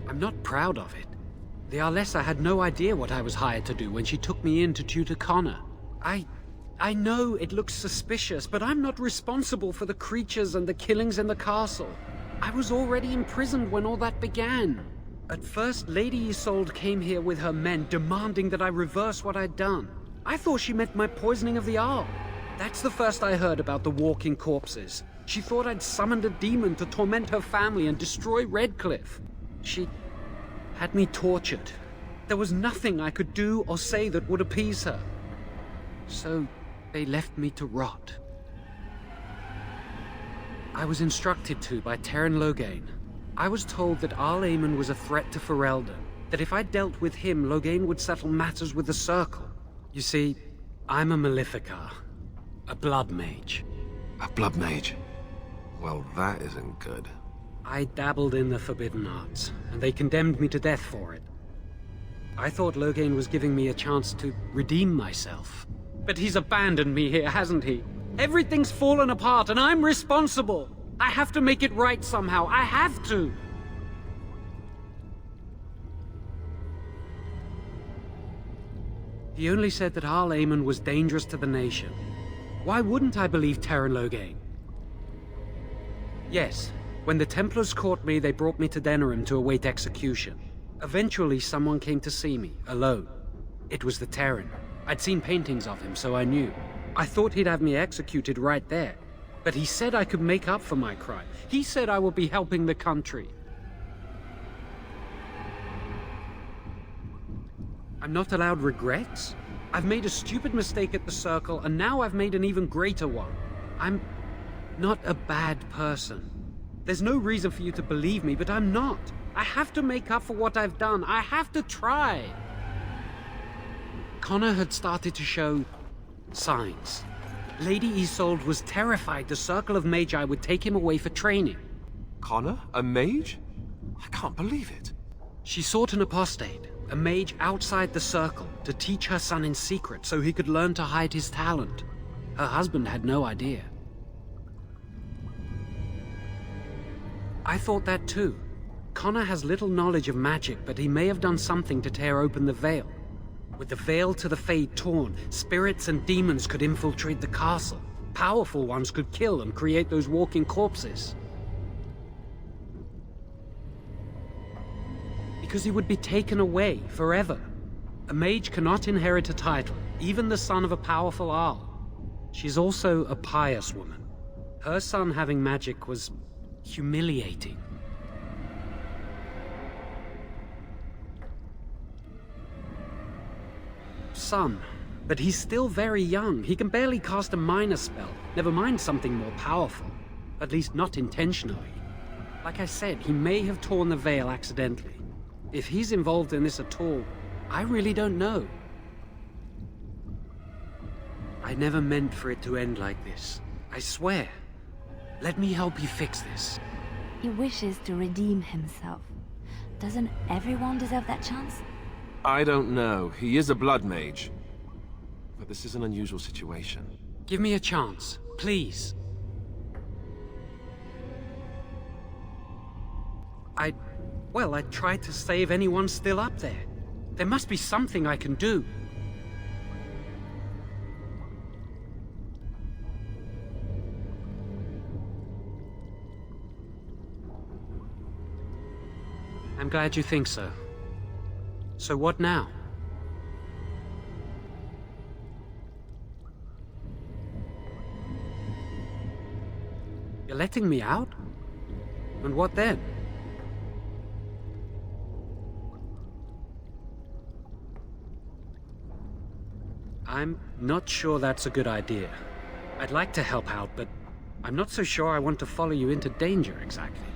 I'm not proud of it. The Arlessa had no idea what I was hired to do when she took me in to tutor Connor. I know it looks suspicious, but I'm not responsible for the creatures and the killings in the castle. I was already imprisoned when all that began. At first, Lady Isolde came here with her men, demanding that I reverse what I'd done. I thought she meant my poisoning of the Arl. That's the first I heard about the walking corpses. She thought I'd summoned a demon to torment her family and destroy Redcliffe. She had me tortured. There was nothing I could do or say that would appease her. So they left me to rot. I was instructed to by Teyrn Loghain. I was told that Arl Eamon was a threat to Ferelden, that if I dealt with him, Loghain would settle matters with the Circle. You see, I'm a Maleficar, a blood mage. A blood mage? Well, that isn't good. I dabbled in the forbidden arts, and they condemned me to death for it. I thought Loghain was giving me a chance to redeem myself. But he's abandoned me here, hasn't he? Everything's fallen apart, and I'm responsible! I have to make it right somehow. I have to! He only said that Arl Eamon was dangerous to the nation. Why wouldn't I believe Teyrn Loghain? Yes, when the Templars caught me, they brought me to Denerim to await execution. Eventually, someone came to see me, alone. It was the Terran. I'd seen paintings of him, so I knew. I thought he'd have me executed right there. But he said I could make up for my crime. He said I would be helping the country. I'm not allowed regrets? I've made a stupid mistake at the Circle, and now I've made an even greater one. I'm not a bad person. There's no reason for you to believe me, but I'm not. I have to make up for what I've done. I have to try. Connor had started to show signs. Lady Isolde was terrified the Circle of Magi would take him away for training. Connor? A mage? I can't believe it. She sought an apostate, a mage outside the Circle, to teach her son in secret so he could learn to hide his talent. Her husband had no idea. I thought that too. Connor has little knowledge of magic, but he may have done something to tear open the veil. With the veil to the Fade torn, spirits and demons could infiltrate the castle. Powerful ones could kill and create those walking corpses. Because he would be taken away forever. A mage cannot inherit a title, even the son of a powerful Arl. She's also a pious woman. Her son having magic was humiliating. Son, but he's still very young. He can barely cast a minor spell, never mind something more powerful. At least not intentionally. Like I said, he may have torn the veil accidentally. If he's involved in this at all, I really don't know. I never meant for it to end like this. I swear. Let me help you fix this. He wishes to redeem himself. Doesn't everyone deserve that chance? I don't know. He is a blood mage. But this is an unusual situation. Give me a chance, please. Well, I tried to save anyone still up there. There must be something I can do. I'm glad you think so. So what now? You're letting me out? And what then? I'm not sure that's a good idea. I'd like to help out, but I'm not so sure I want to follow you into danger exactly.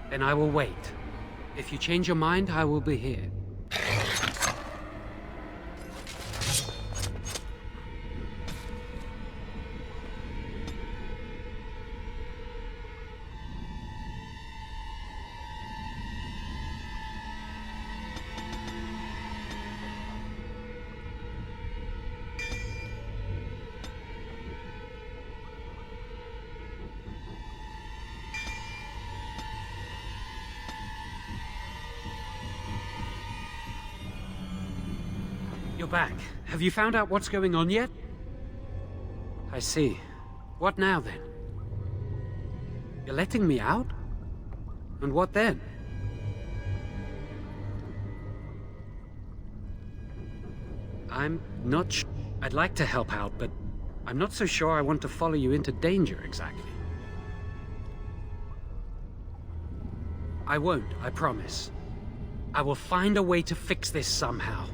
Then I will wait. If you change your mind, I will be here. You're back. Have you found out what's going on yet? I see. What now, then? You're letting me out? And what then? I'm not I'd like to help out, but I'm not so sure I want to follow you into danger exactly. I won't, I promise. I will find a way to fix this somehow.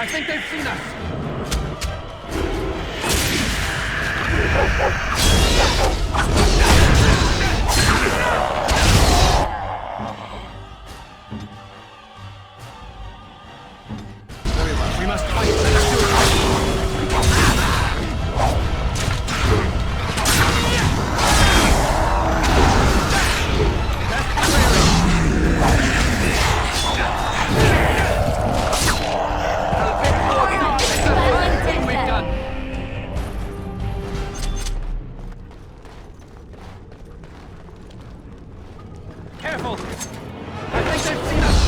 I think they've seen us! Very well, we must fight. Let us do it! Careful! I think they've seen us!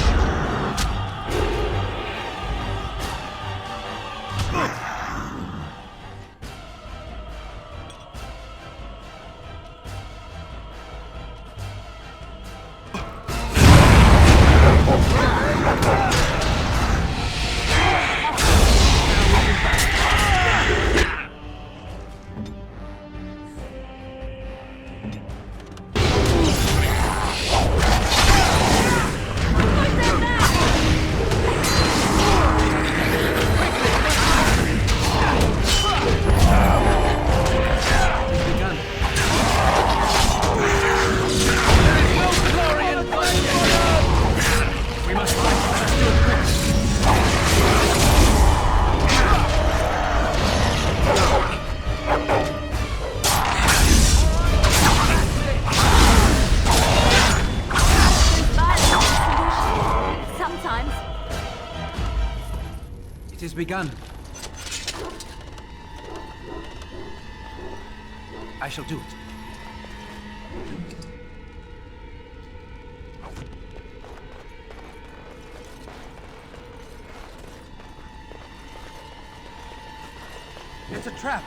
Sometimes. It has begun. I shall do it. It's a trap.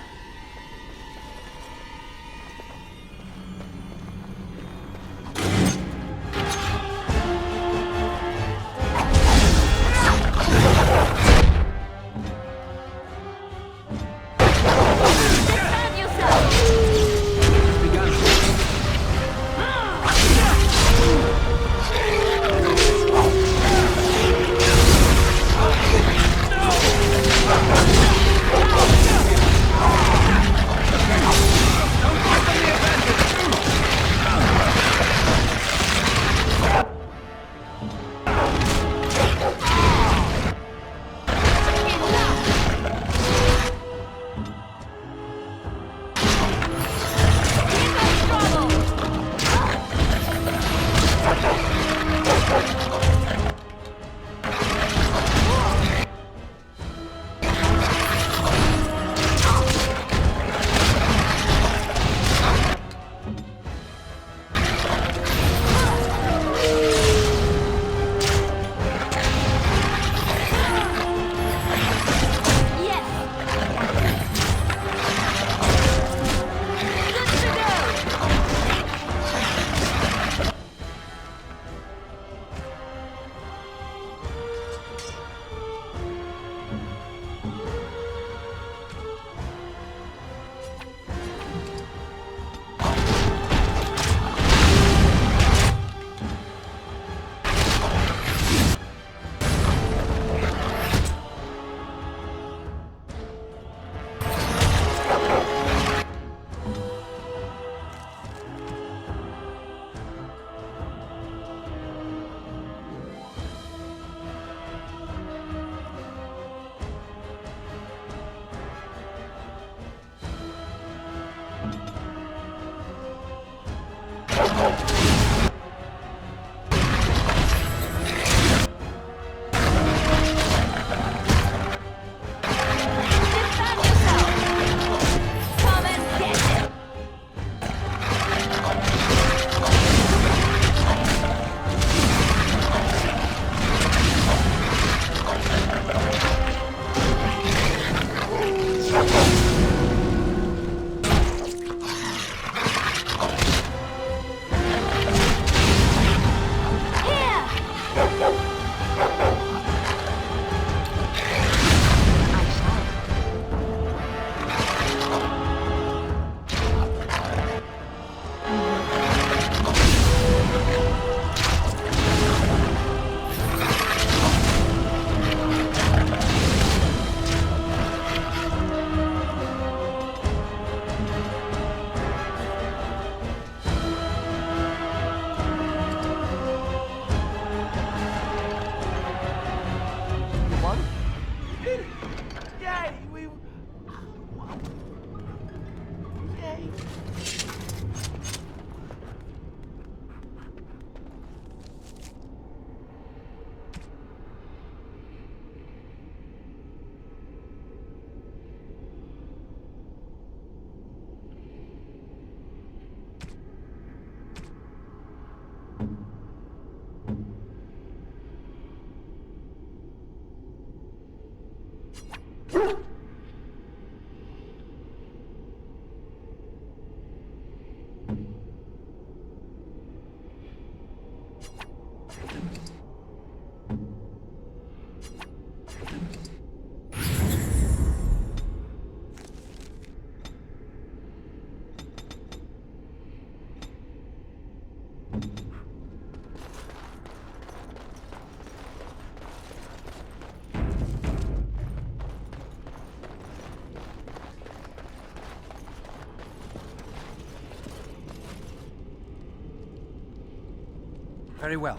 Very well.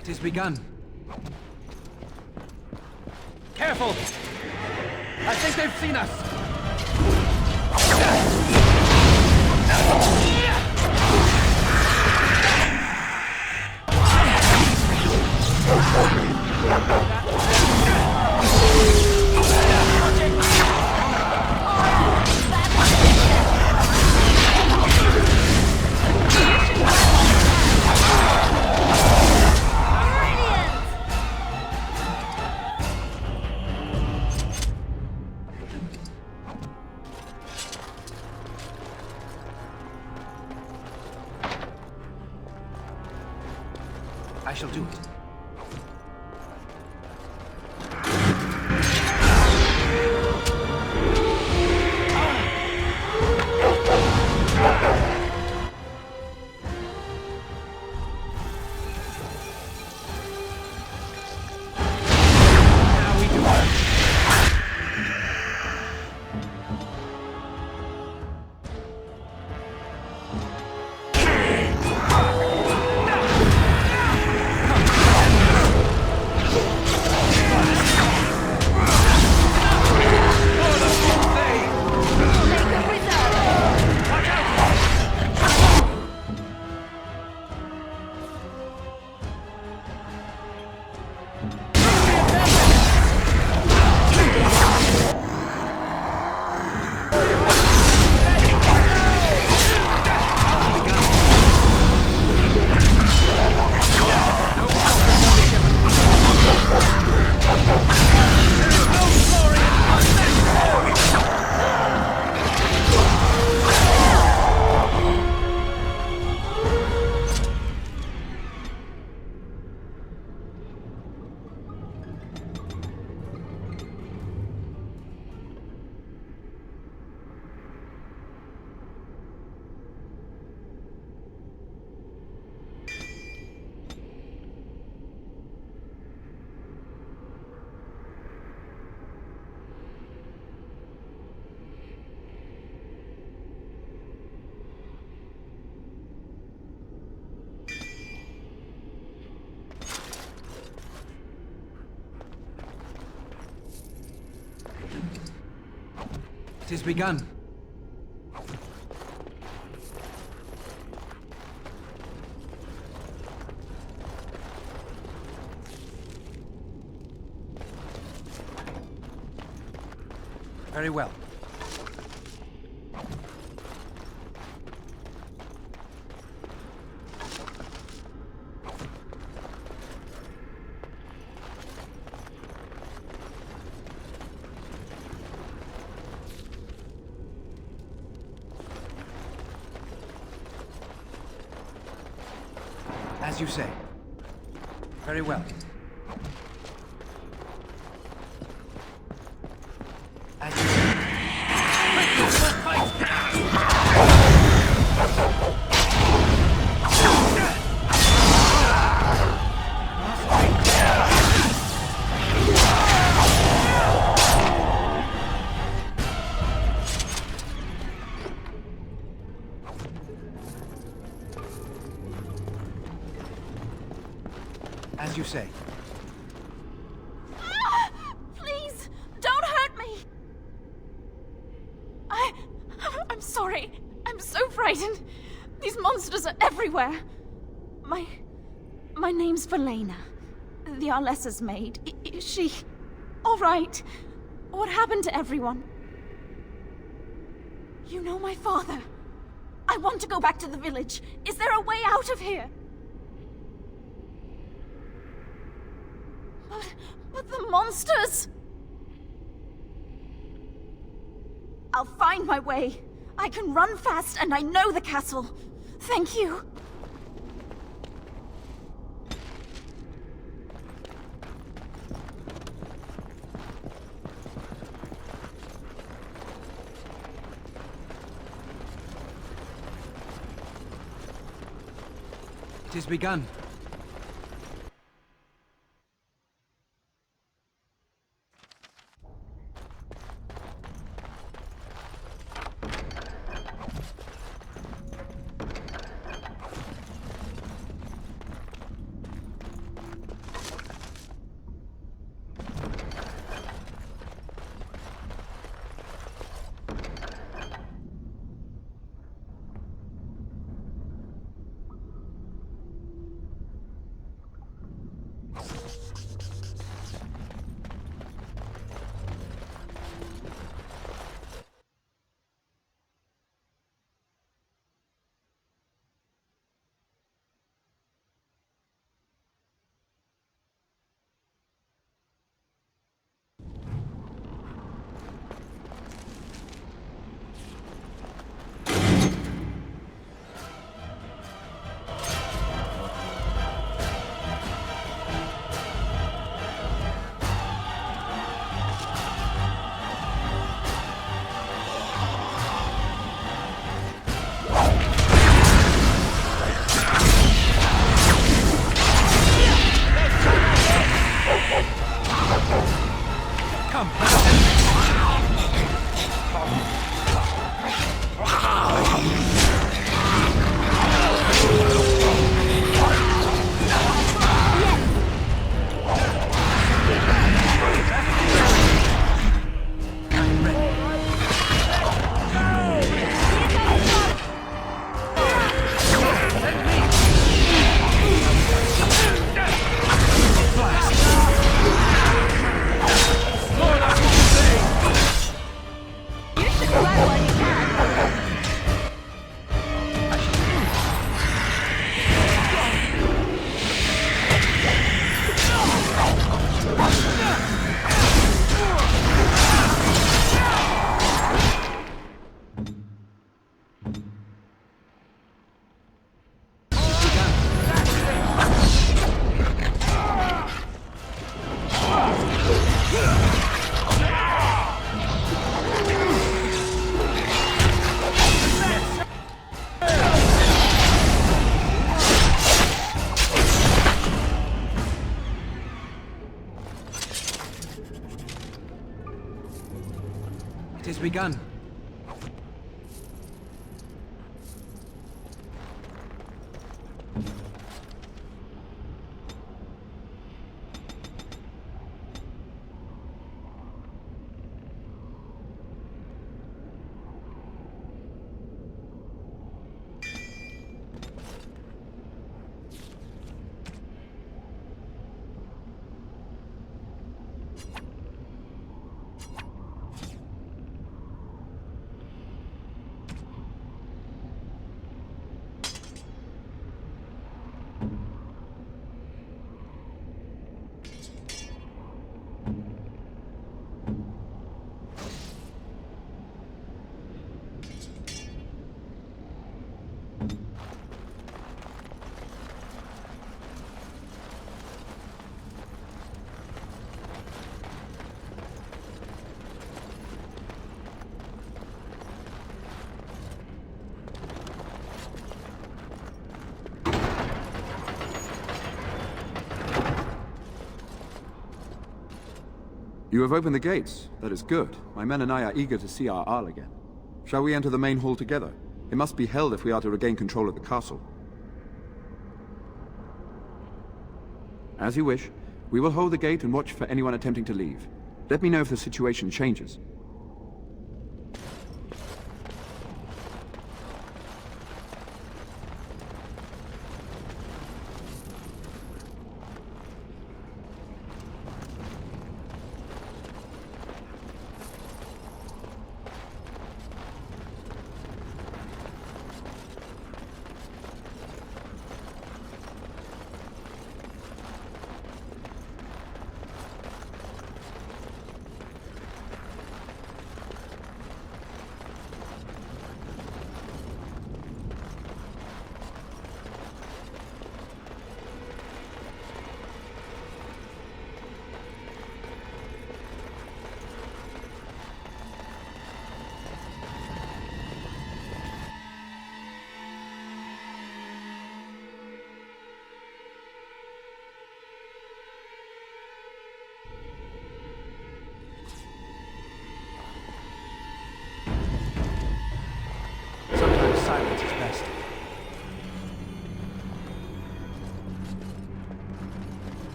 It is begun. Careful! I think they've seen us! I shall do it. It is begun. Very well. As you say. Very well. As you say. As you say. Please, don't hurt me! I'm sorry. I'm so frightened. These monsters are everywhere. My name's Valena. The Arlessa's maid. Is she all right? What happened to everyone? You know my father. I want to go back to the village. Is there a way out of here? But the monsters! I'll find my way. I can run fast and I know the castle. Thank you. It has begun. It has begun. You have opened the gates. That is good. My men and I are eager to see our Arl again. Shall we enter the main hall together? It must be held if we are to regain control of the castle. As you wish. We will hold the gate and watch for anyone attempting to leave. Let me know if the situation changes.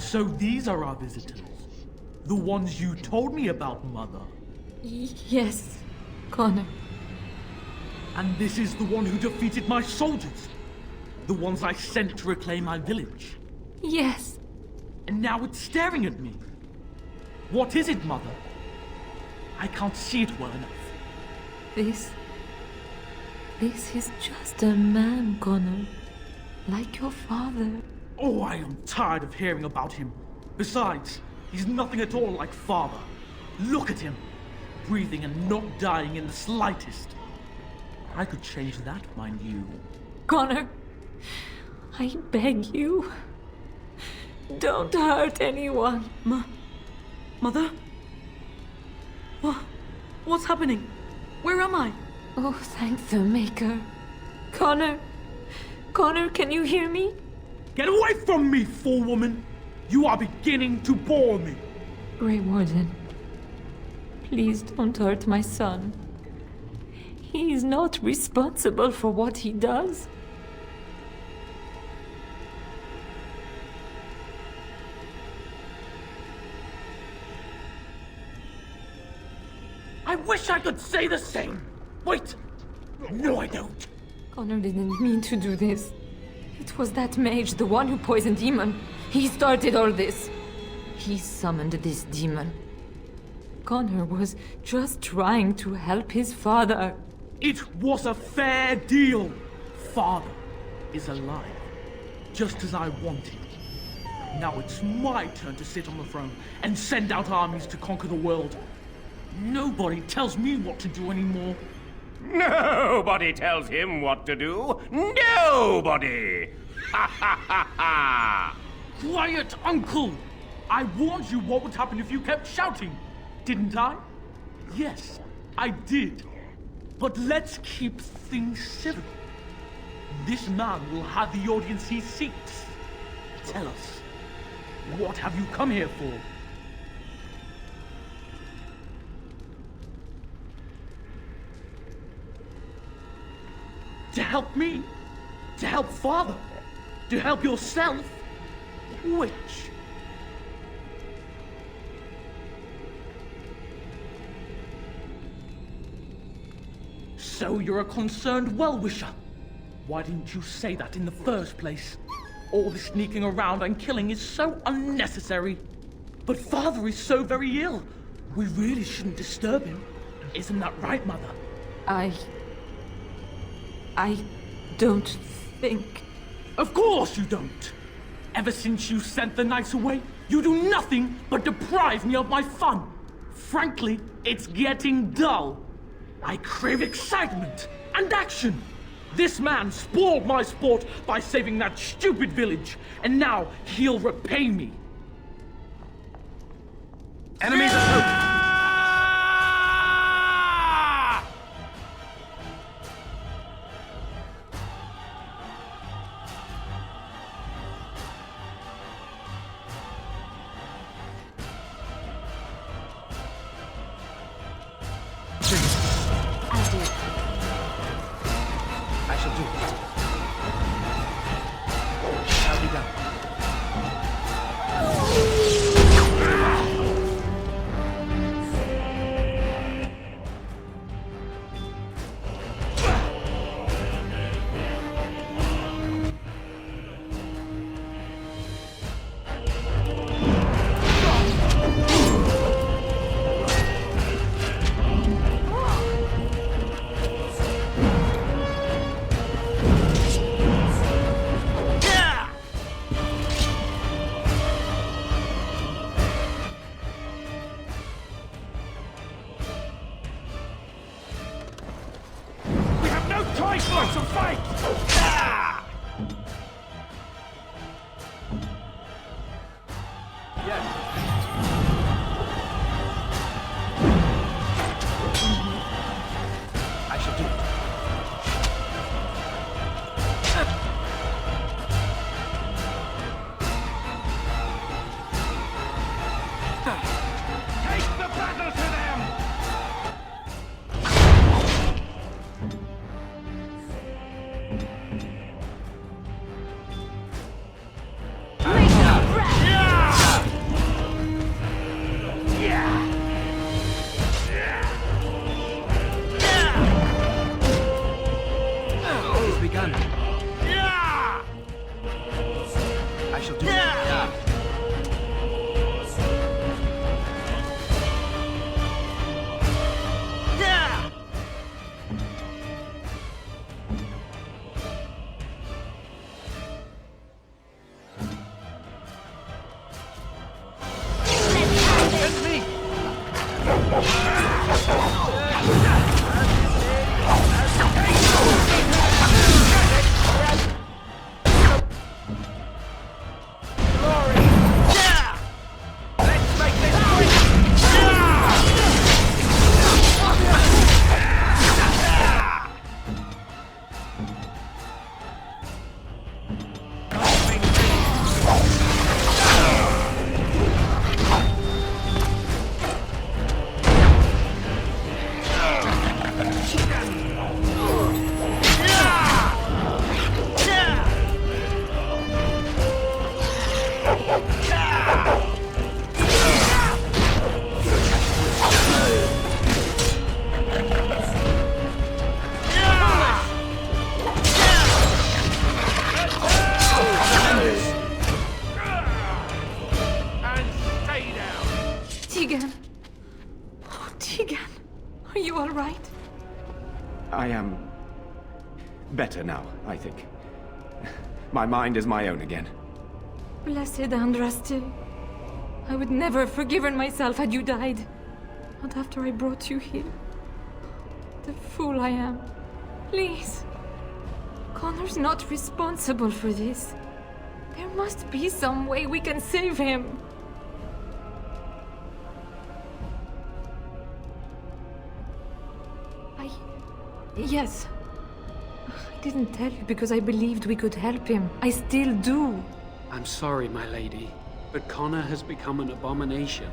So these are our visitors. The ones you told me about, Mother. Yes, Connor. And this is the one who defeated my soldiers. The ones I sent to reclaim my village. Yes. And now it's staring at me. What is it, Mother? I can't see it well enough. This is just a man, Connor. Like your father. Oh, I am tired of hearing about him. Besides, he's nothing at all like Father. Look at him. Breathing and not dying in the slightest. I could change that, mind you. Connor, I beg you. Don't hurt anyone. Mother? What's happening? Where am I? Oh, thank the Maker. Connor, can you hear me? Get away from me, fool woman! You are beginning to bore me. Grey Warden, please don't hurt my son. He is not responsible for what he does. I wish I could say the same. Wait! No, I don't. Connor didn't mean to do this. It was that mage, the one who poisoned Demon. He started all this. He summoned this demon. Connor was just trying to help his father. It was a fair deal. Father is alive, just as I wanted. Now it's my turn to sit on the throne and send out armies to conquer the world. Nobody tells me what to do anymore. Nobody tells him what to do. Nobody! Ha ha ha ha! Quiet, Uncle! I warned you what would happen if you kept shouting, didn't I? Yes, I did. But let's keep things civil. This man will have the audience he seeks. Tell us, what have you come here for? To help me? To help Father? To help yourself? Which? So you're a concerned well-wisher. Why didn't you say that in the first place? All the sneaking around and killing is so unnecessary. But Father is so very ill. We really shouldn't disturb him. Isn't that right, Mother? I don't think... Of course you don't! Ever since you sent the knights away, you do nothing but deprive me of my fun. Frankly, it's getting dull. I crave excitement and action. This man spoiled my sport by saving that stupid village, and now he'll repay me. Enemies approaching! I shall do it. Shall be done. Tegan! Oh, Tegan! Are you alright? I am better now, I think. My mind is my own again. Blessed Andraste. I would never have forgiven myself had you died. Not after I brought you here. The fool I am. Please. Connor's not responsible for this. There must be some way we can save him. Yes. I didn't tell you because I believed we could help him. I still do. I'm sorry, my lady, but Connor has become an abomination.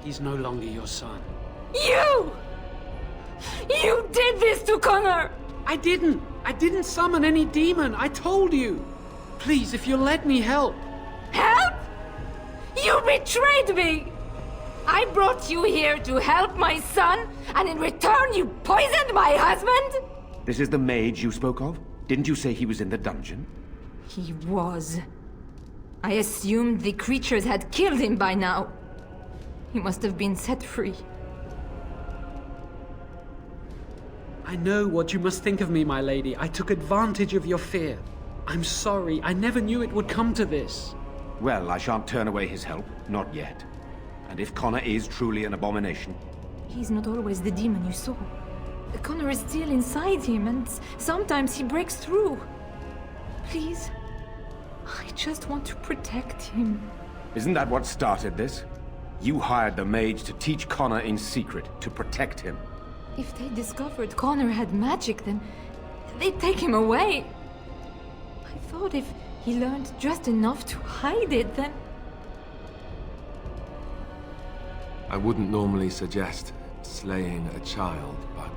He's no longer your son. You! You did this to Connor! I didn't! I didn't summon any demon, I told you! Please, if you'll let me help. Help? You betrayed me! I brought you here to help my son, and in return you poisoned my husband? This is the mage you spoke of? Didn't you say he was in the dungeon? He was. I assumed the creatures had killed him by now. He must have been set free. I know what you must think of me, my lady. I took advantage of your fear. I'm sorry. I never knew it would come to this. Well, I shan't turn away his help. Not yet. And if Connor is truly an abomination... He's not always the demon you saw. Connor is still inside him, and sometimes he breaks through. Please, I just want to protect him. Isn't that what started this? You hired the mage to teach Connor in secret, to protect him. If they discovered Connor had magic, then they'd take him away. I thought if he learned just enough to hide it, then... I wouldn't normally suggest slaying a child, but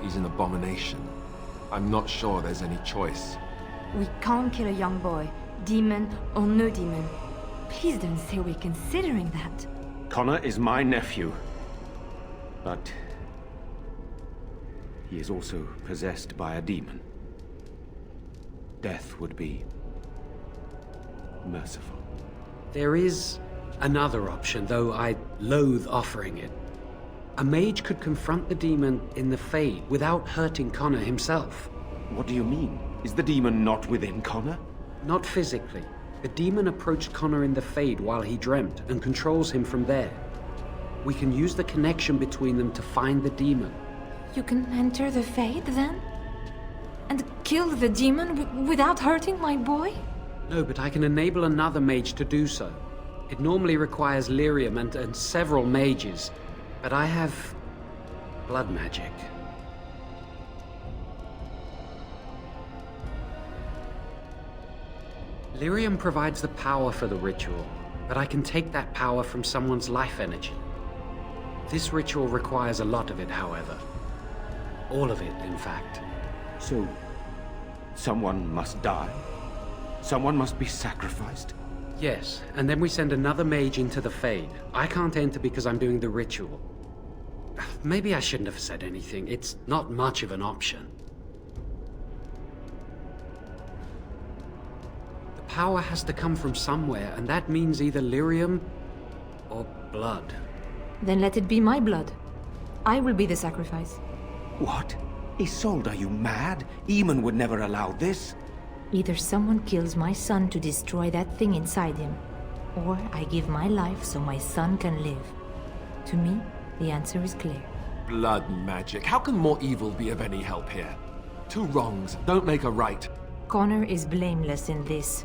he's an abomination. I'm not sure there's any choice. We can't kill a young boy, demon or no demon. Please don't say we're considering that. Connor is my nephew. But... he is also possessed by a demon. Death would be... merciful. There is another option, though I loathe offering it. A mage could confront the demon in the Fade without hurting Connor himself. What do you mean? Is the demon not within Connor? Not physically. The demon approached Connor in the Fade while he dreamt and controls him from there. We can use the connection between them to find the demon. You can enter the Fade, then? And kill the demon without hurting my boy? No, but I can enable another mage to do so. It normally requires lyrium and several mages, but I have blood magic. Lyrium provides the power for the ritual, but I can take that power from someone's life energy. This ritual requires a lot of it, however. All of it, in fact. So, someone must die? Someone must be sacrificed? Yes, and then we send another mage into the Fade. I can't enter because I'm doing the ritual. Maybe I shouldn't have said anything. It's not much of an option. The power has to come from somewhere, and that means either lyrium or blood. Then let it be my blood. I will be the sacrifice. What? Isolde, are you mad? Eamon would never allow this. Either someone kills my son to destroy that thing inside him, or I give my life so my son can live. To me, the answer is clear. Blood magic. How can more evil be of any help here? Two wrongs don't make a right. Connor is blameless in this.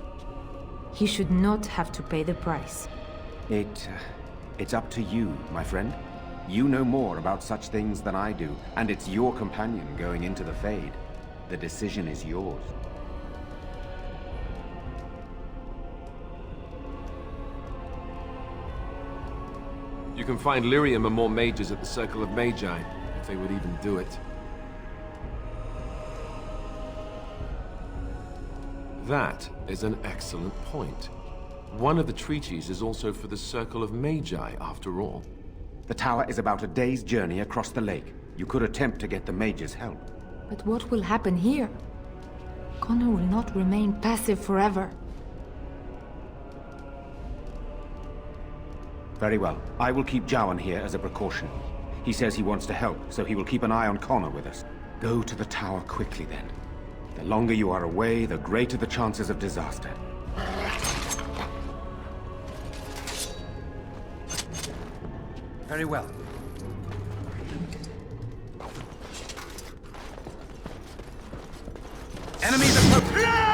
He should not have to pay the price. It's up to you, my friend. You know more about such things than I do, and it's your companion going into the Fade. The decision is yours. You can find lyrium and more mages at the Circle of Magi, if they would even do it. That is an excellent point. One of the treaties is also for the Circle of Magi, after all. The tower is about a day's journey across the lake. You could attempt to get the mages' help. But what will happen here? Connor will not remain passive forever. Very well. I will keep Jowan here as a precaution. He says he wants to help, so he will keep an eye on Connor with us. Go to the tower quickly, then. The longer you are away, the greater the chances of disaster. Very well. Enemies approaching!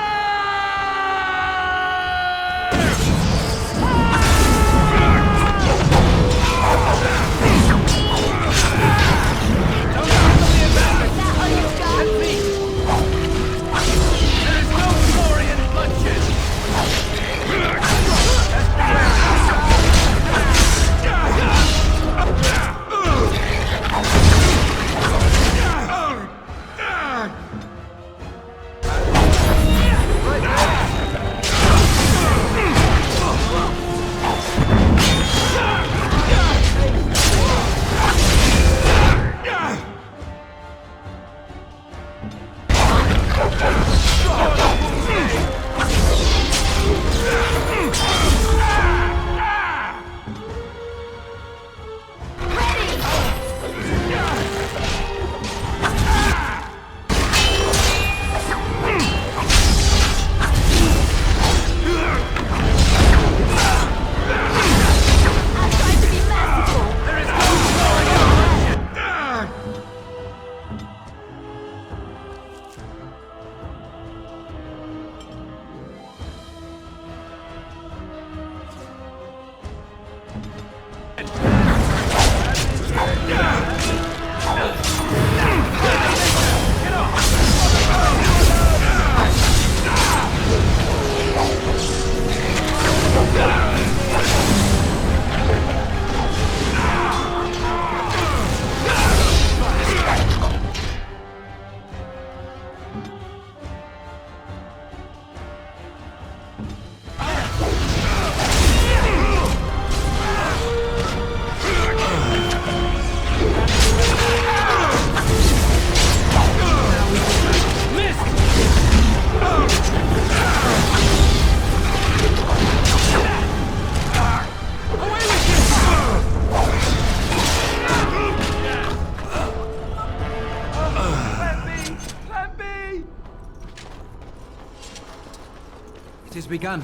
It has begun.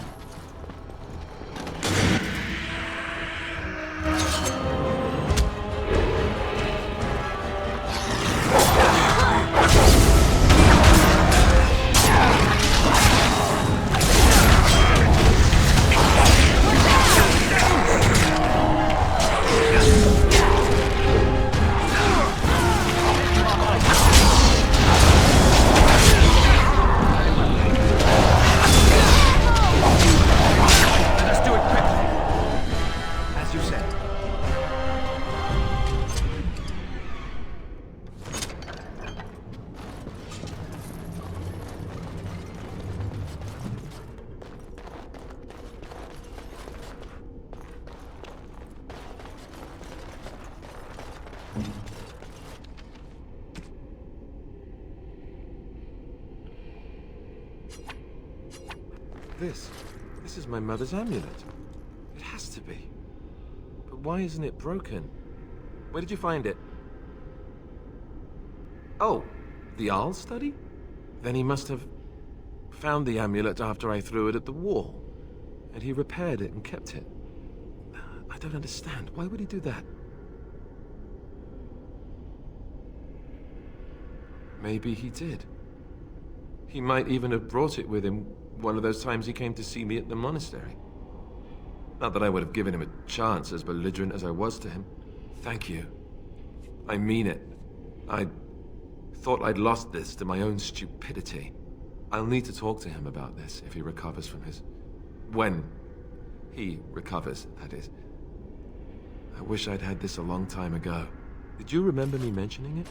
This is my mother's amulet. It has to be. But why isn't it broken? Where did you find it? Oh, the Arl study? Then he must have found the amulet after I threw it at the wall. And he repaired it and kept it. I don't understand. Why would he do that? Maybe he did. He might even have brought it with him one of those times he came to see me at the monastery. Not that I would have given him a chance, as belligerent as I was to him. Thank you. I mean it. I thought I'd lost this to my own stupidity. I'll need to talk to him about this if he recovers from his... When he recovers, that is. I wish I'd had this a long time ago. Did you remember me mentioning it?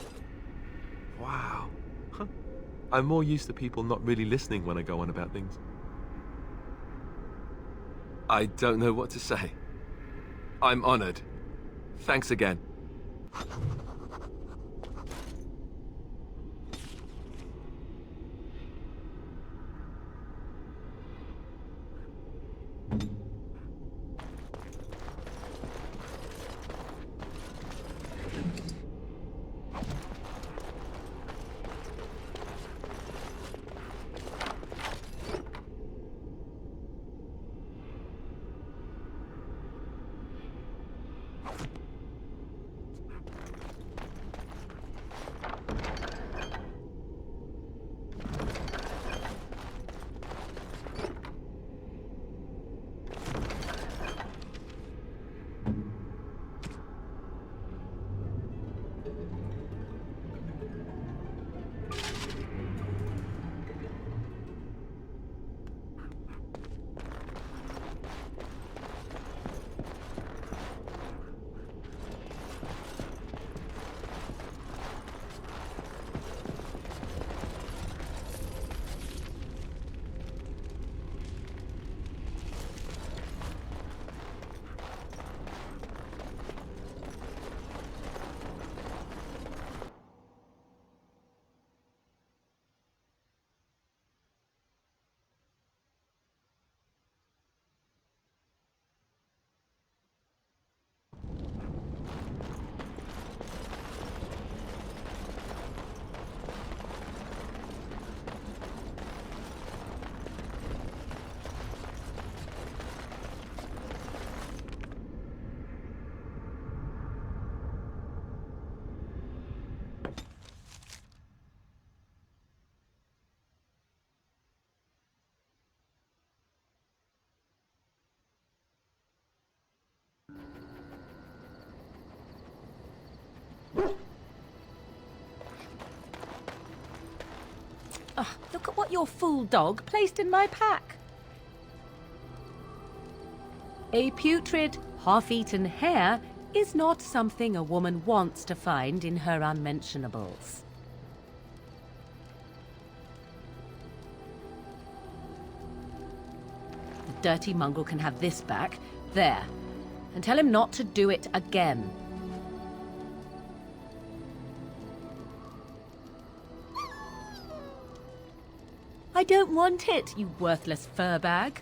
Wow. Huh. I'm more used to people not really listening when I go on about things. I don't know what to say. I'm honored. Thanks again. Look at what your fool dog placed in my pack. A putrid, half-eaten hare is not something a woman wants to find in her unmentionables. The dirty mongrel can have this back. There. And tell him not to do it again. I don't want it, you worthless fur bag.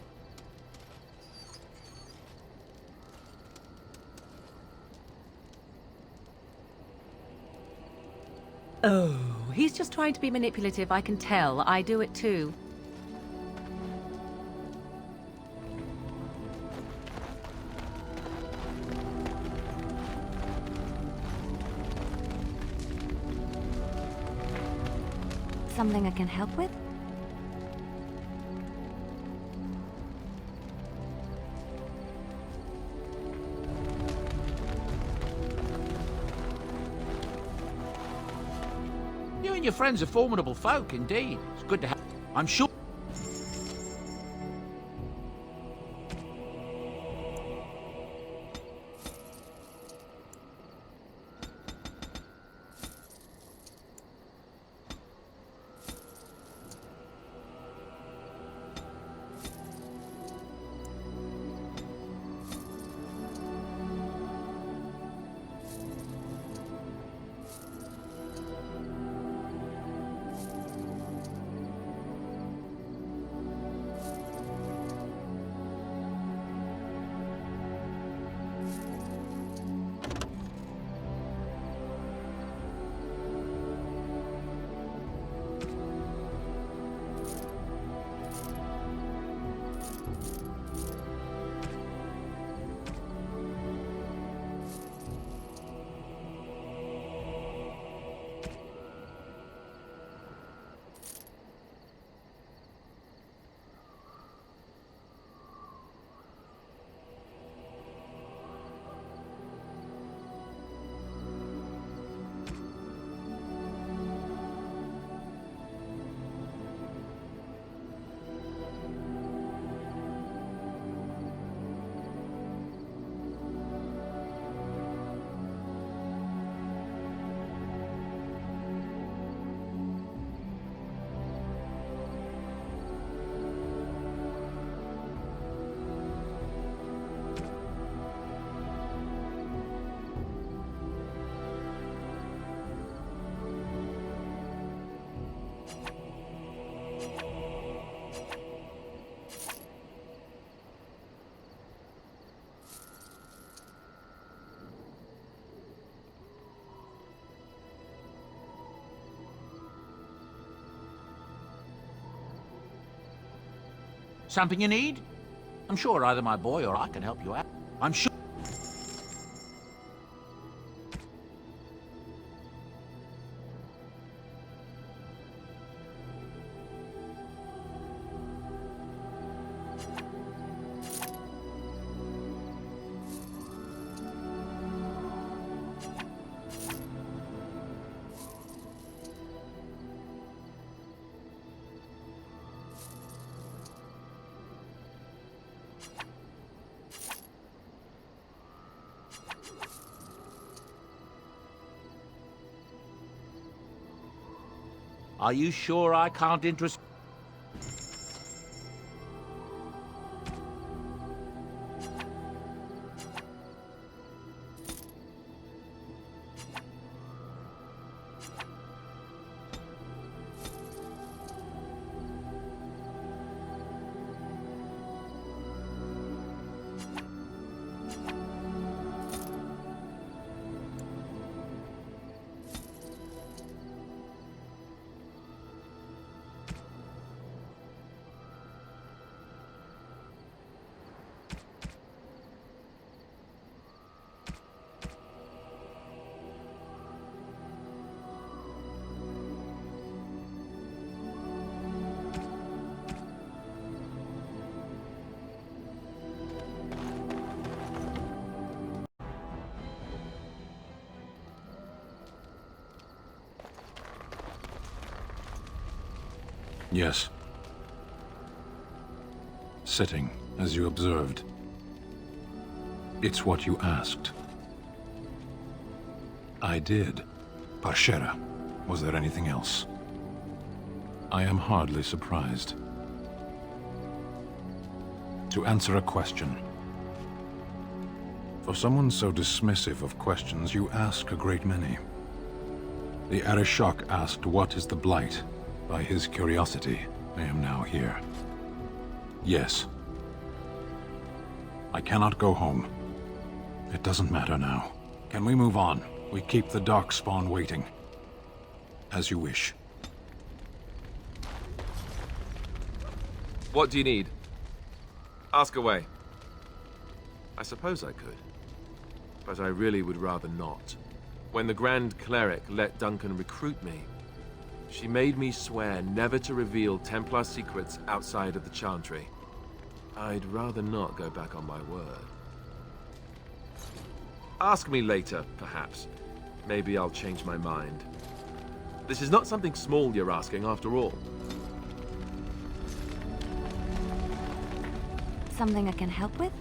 Oh, he's just trying to be manipulative, I can tell. I do it too. Something I can help with? You and your friends are formidable folk, indeed. It's good to have... I'm sure... Something you need? I'm sure either my boy or I can help you out. I'm sure... Are you sure I can't interest... Yes. Sitting, as you observed. It's what you asked. I did. Parshera. Was there anything else? I am hardly surprised. To answer a question. For someone so dismissive of questions, you ask a great many. The Arishok asked, "What is the Blight?" By his curiosity, I am now here. Yes. I cannot go home. It doesn't matter now. Can we move on? We keep the Darkspawn waiting. As you wish. What do you need? Ask away. I suppose I could. But I really would rather not. When the Grand Cleric let Duncan recruit me, she made me swear never to reveal Templar secrets outside of the Chantry. I'd rather not go back on my word. Ask me later, perhaps. Maybe I'll change my mind. This is not something small you're asking, after all. Something I can help with?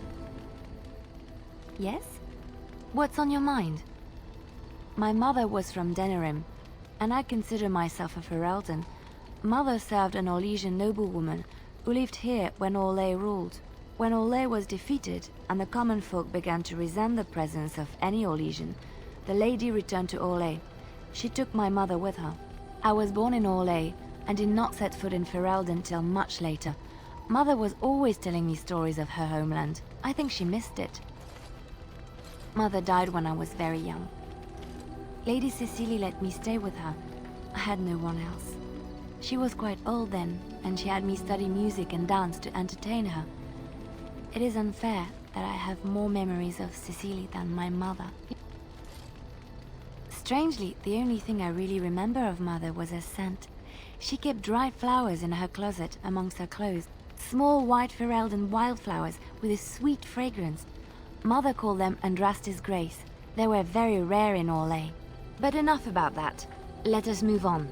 Yes? What's on your mind? My mother was from Denerim, and I consider myself a Ferelden. Mother served an Orlesian noblewoman who lived here when Orlais ruled. When Orlais was defeated, and the common folk began to resent the presence of any Orlesian, the lady returned to Orlais. She took my mother with her. I was born in Orlais, and did not set foot in Ferelden till much later. Mother was always telling me stories of her homeland. I think she missed it. Mother died when I was very young. Lady Cecily let me stay with her. I had no one else. She was quite old then, and she had me study music and dance to entertain her. It is unfair that I have more memories of Cecily than my mother. Strangely, the only thing I really remember of Mother was her scent. She kept dried flowers in her closet amongst her clothes. Small white Ferelden wildflowers with a sweet fragrance. Mother called them Andrastis Grace. They were very rare in Orlais. But enough about that. Let us move on.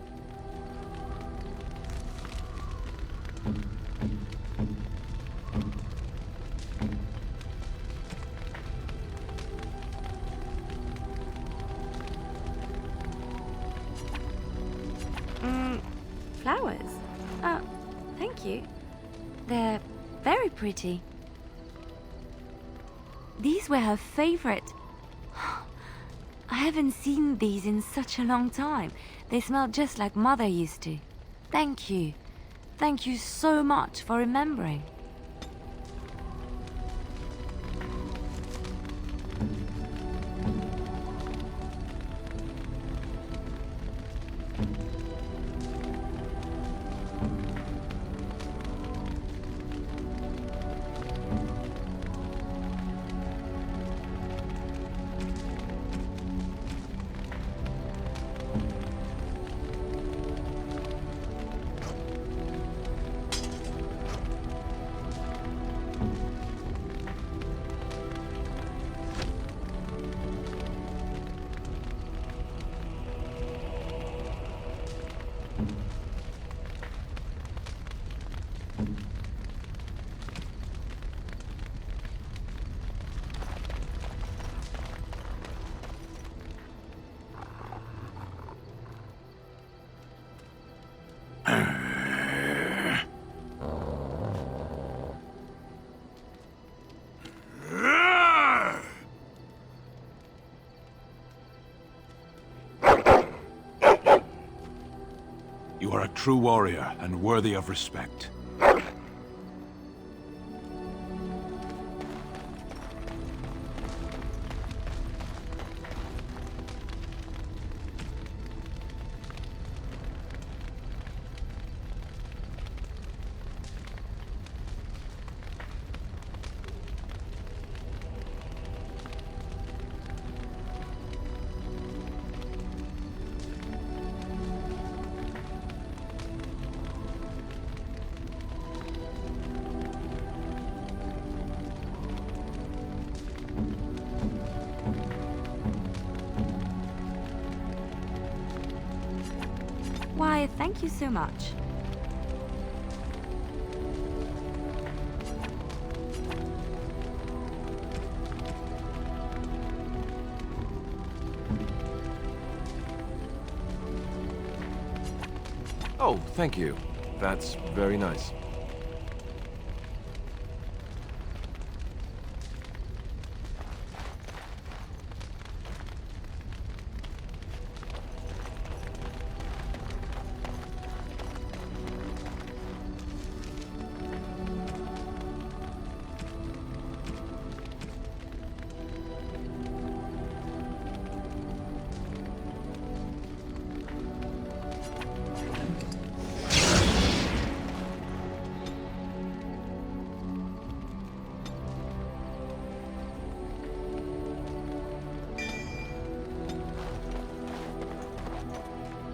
Flowers? Thank you. They're very pretty. These were her favorite. I haven't seen these in such a long time. They smell just like Mother used to. Thank you. Thank you so much for remembering. You are a true warrior and worthy of respect. Why, thank you so much. Oh, thank you. That's very nice.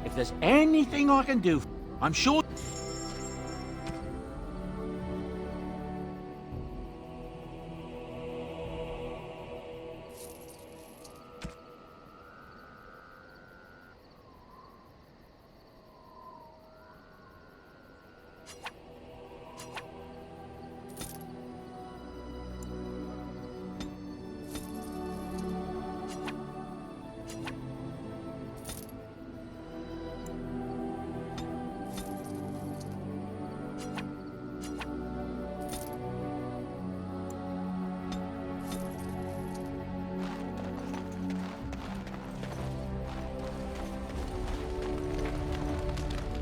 If there's anything I can do, I'm sure...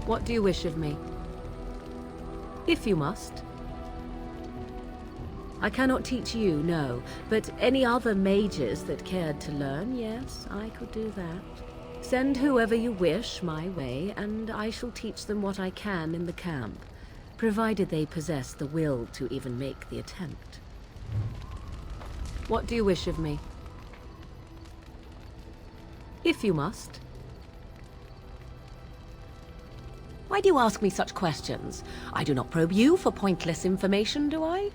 What do you wish of me? If you must. I cannot teach you, no, but any other mages that cared to learn, yes, I could do that. Send whoever you wish my way, and I shall teach them what I can in the camp, provided they possess the will to even make the attempt. What do you wish of me? If you must. Why do you ask me such questions? I do not probe you for pointless information, do I?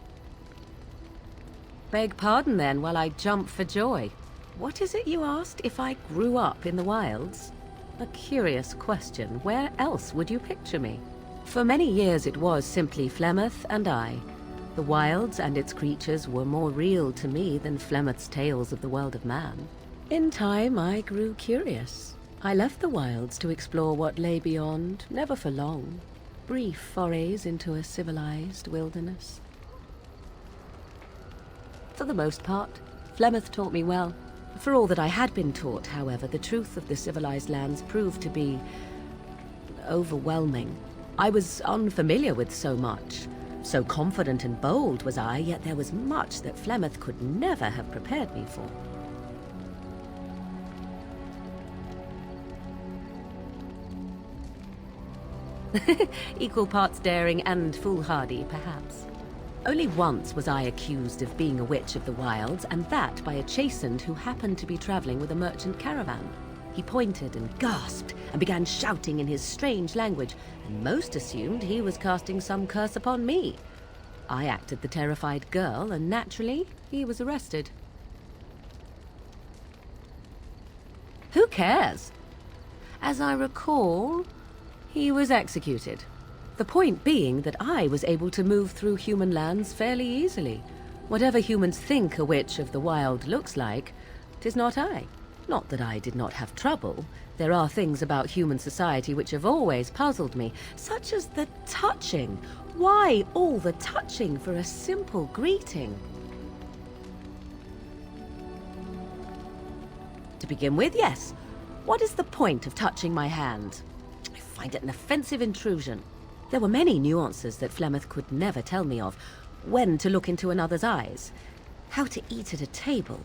Beg pardon then, while I jump for joy. What is it you asked? If I grew up in the wilds? A curious question. Where else would you picture me? For many years it was simply Flemeth and I. The wilds and its creatures were more real to me than Flemeth's tales of the world of man. In time I grew curious. I left the wilds to explore what lay beyond, never for long. Brief forays into a civilized wilderness. For the most part, Flemeth taught me well. For all that I had been taught, however, the truth of the civilized lands proved to be overwhelming. I was unfamiliar with so much. So confident and bold was I, yet there was much that Flemeth could never have prepared me for. Equal parts daring and foolhardy, perhaps. Only once was I accused of being a witch of the wilds, and that by a chastened who happened to be traveling with a merchant caravan. He pointed and gasped and began shouting in his strange language, and most assumed he was casting some curse upon me. I acted the terrified girl, and naturally, he was arrested. Who cares? As I recall, he was executed. The point being that I was able to move through human lands fairly easily. Whatever humans think a witch of the wild looks like, 'tis not I. Not that I did not have trouble. There are things about human society which have always puzzled me, such as the touching. Why all the touching for a simple greeting? To begin with, yes. What is the point of touching my hand? I find it an offensive intrusion. There were many nuances that Flemeth could never tell me of. When to look into another's eyes. How to eat at a table.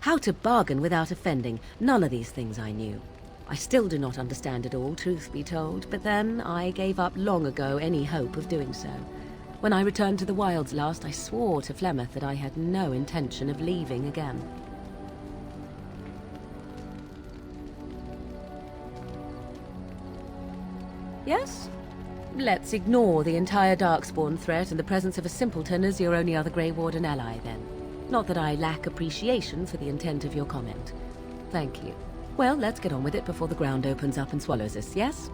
How to bargain without offending. None of these things I knew. I still do not understand it all, truth be told, but then I gave up long ago any hope of doing so. When I returned to the wilds last, I swore to Flemeth that I had no intention of leaving again. Yes? Let's ignore the entire Darkspawn threat and the presence of a simpleton as your only other Grey Warden ally, then. Not that I lack appreciation for the intent of your comment. Thank you. Well, let's get on with it before the ground opens up and swallows us, yes?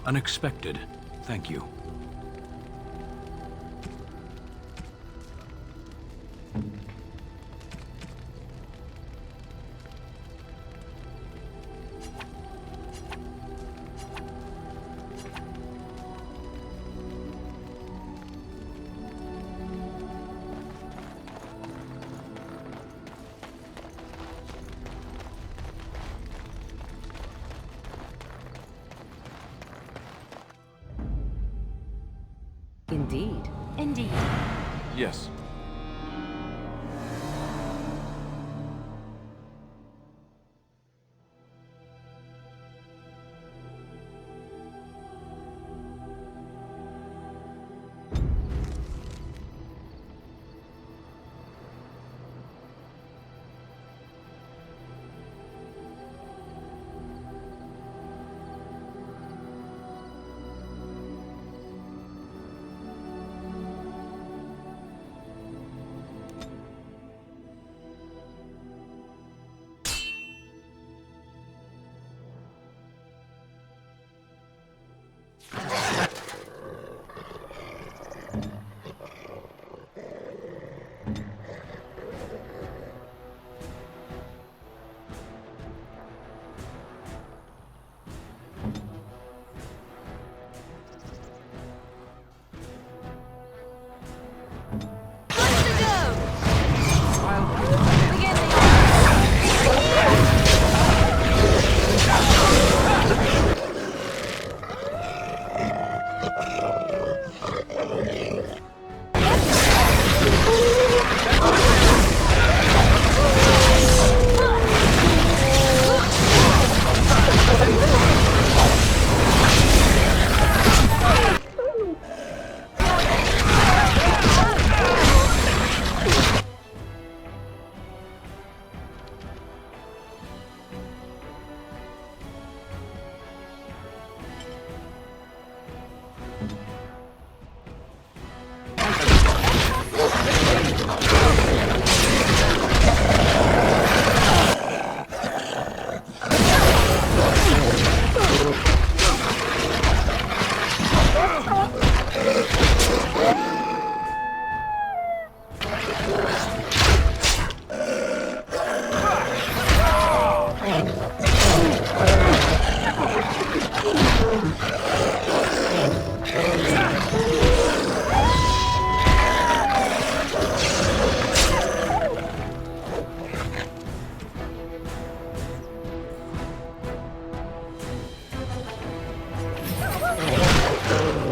Unexpected. Thank you. Indeed. Indeed. Yes.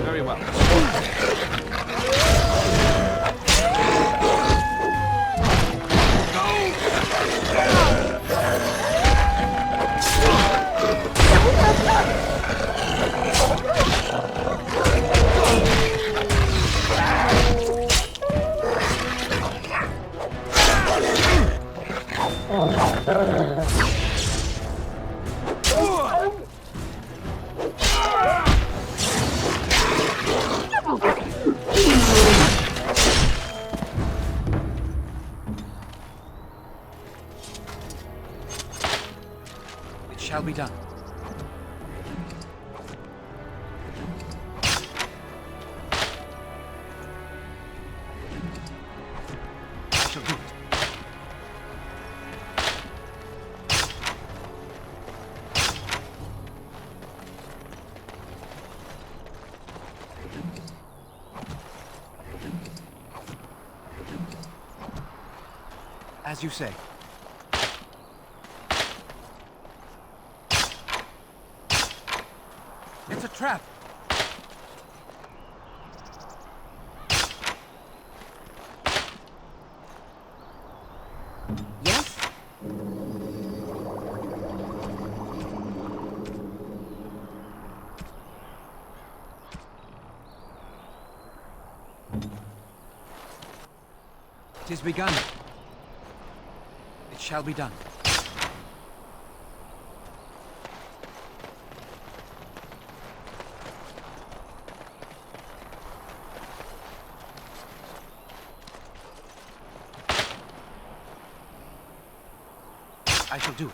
Very well. It shall be done. I shall do it. As you say. It's a trap. Yes? It is begun. It shall be done. I shall do it.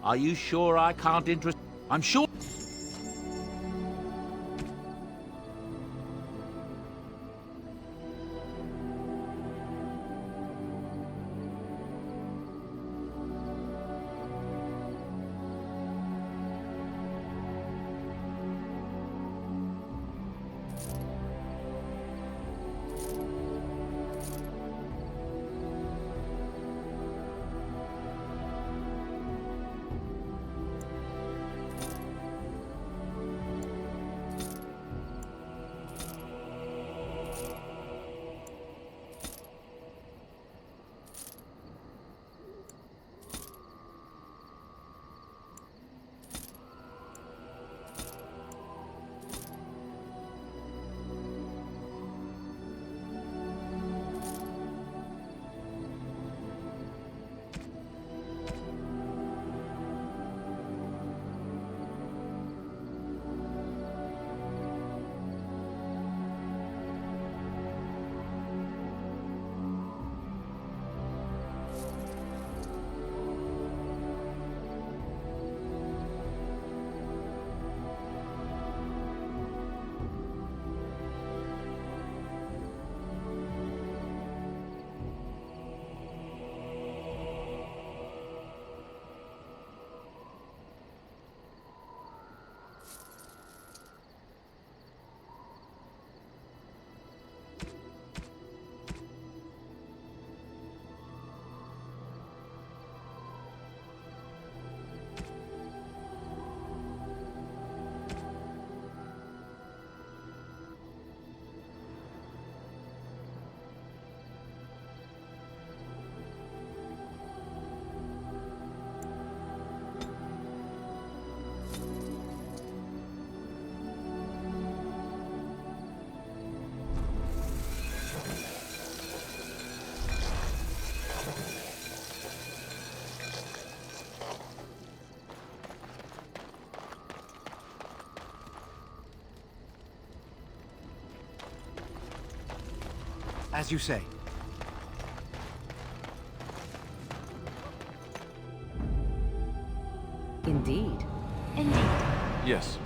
Are you sure I can't interest... I'm sure... As you say. Indeed. Indeed. Yes.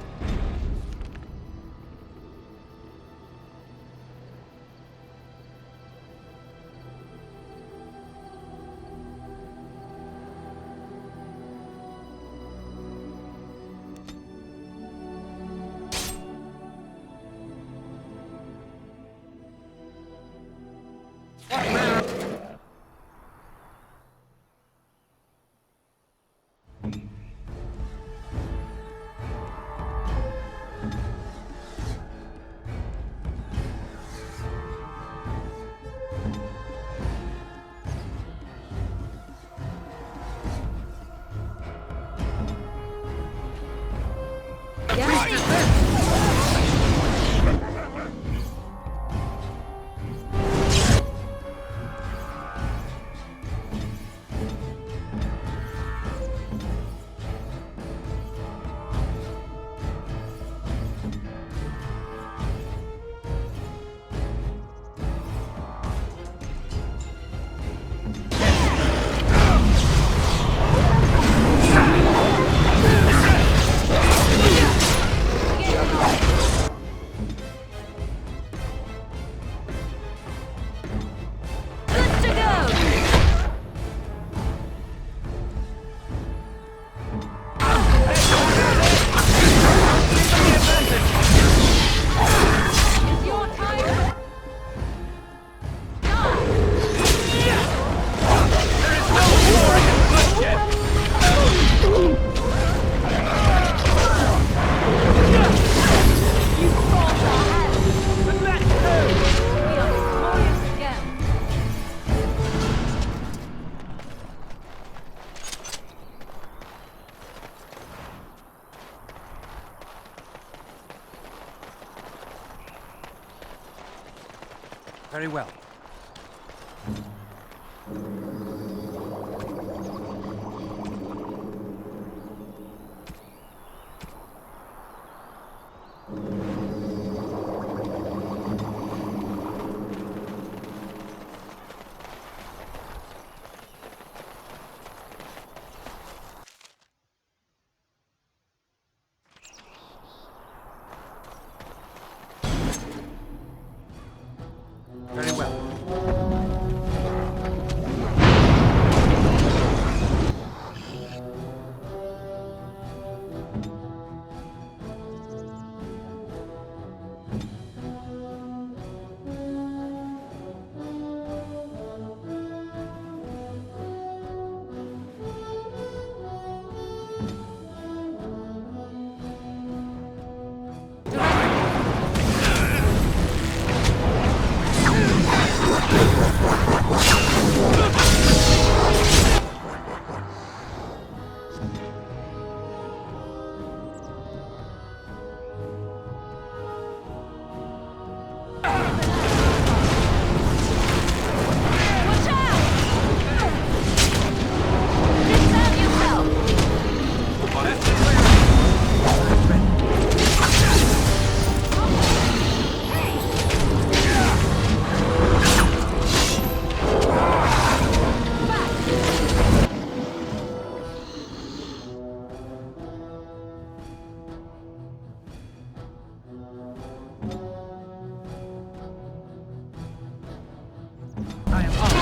Very well. I am armed.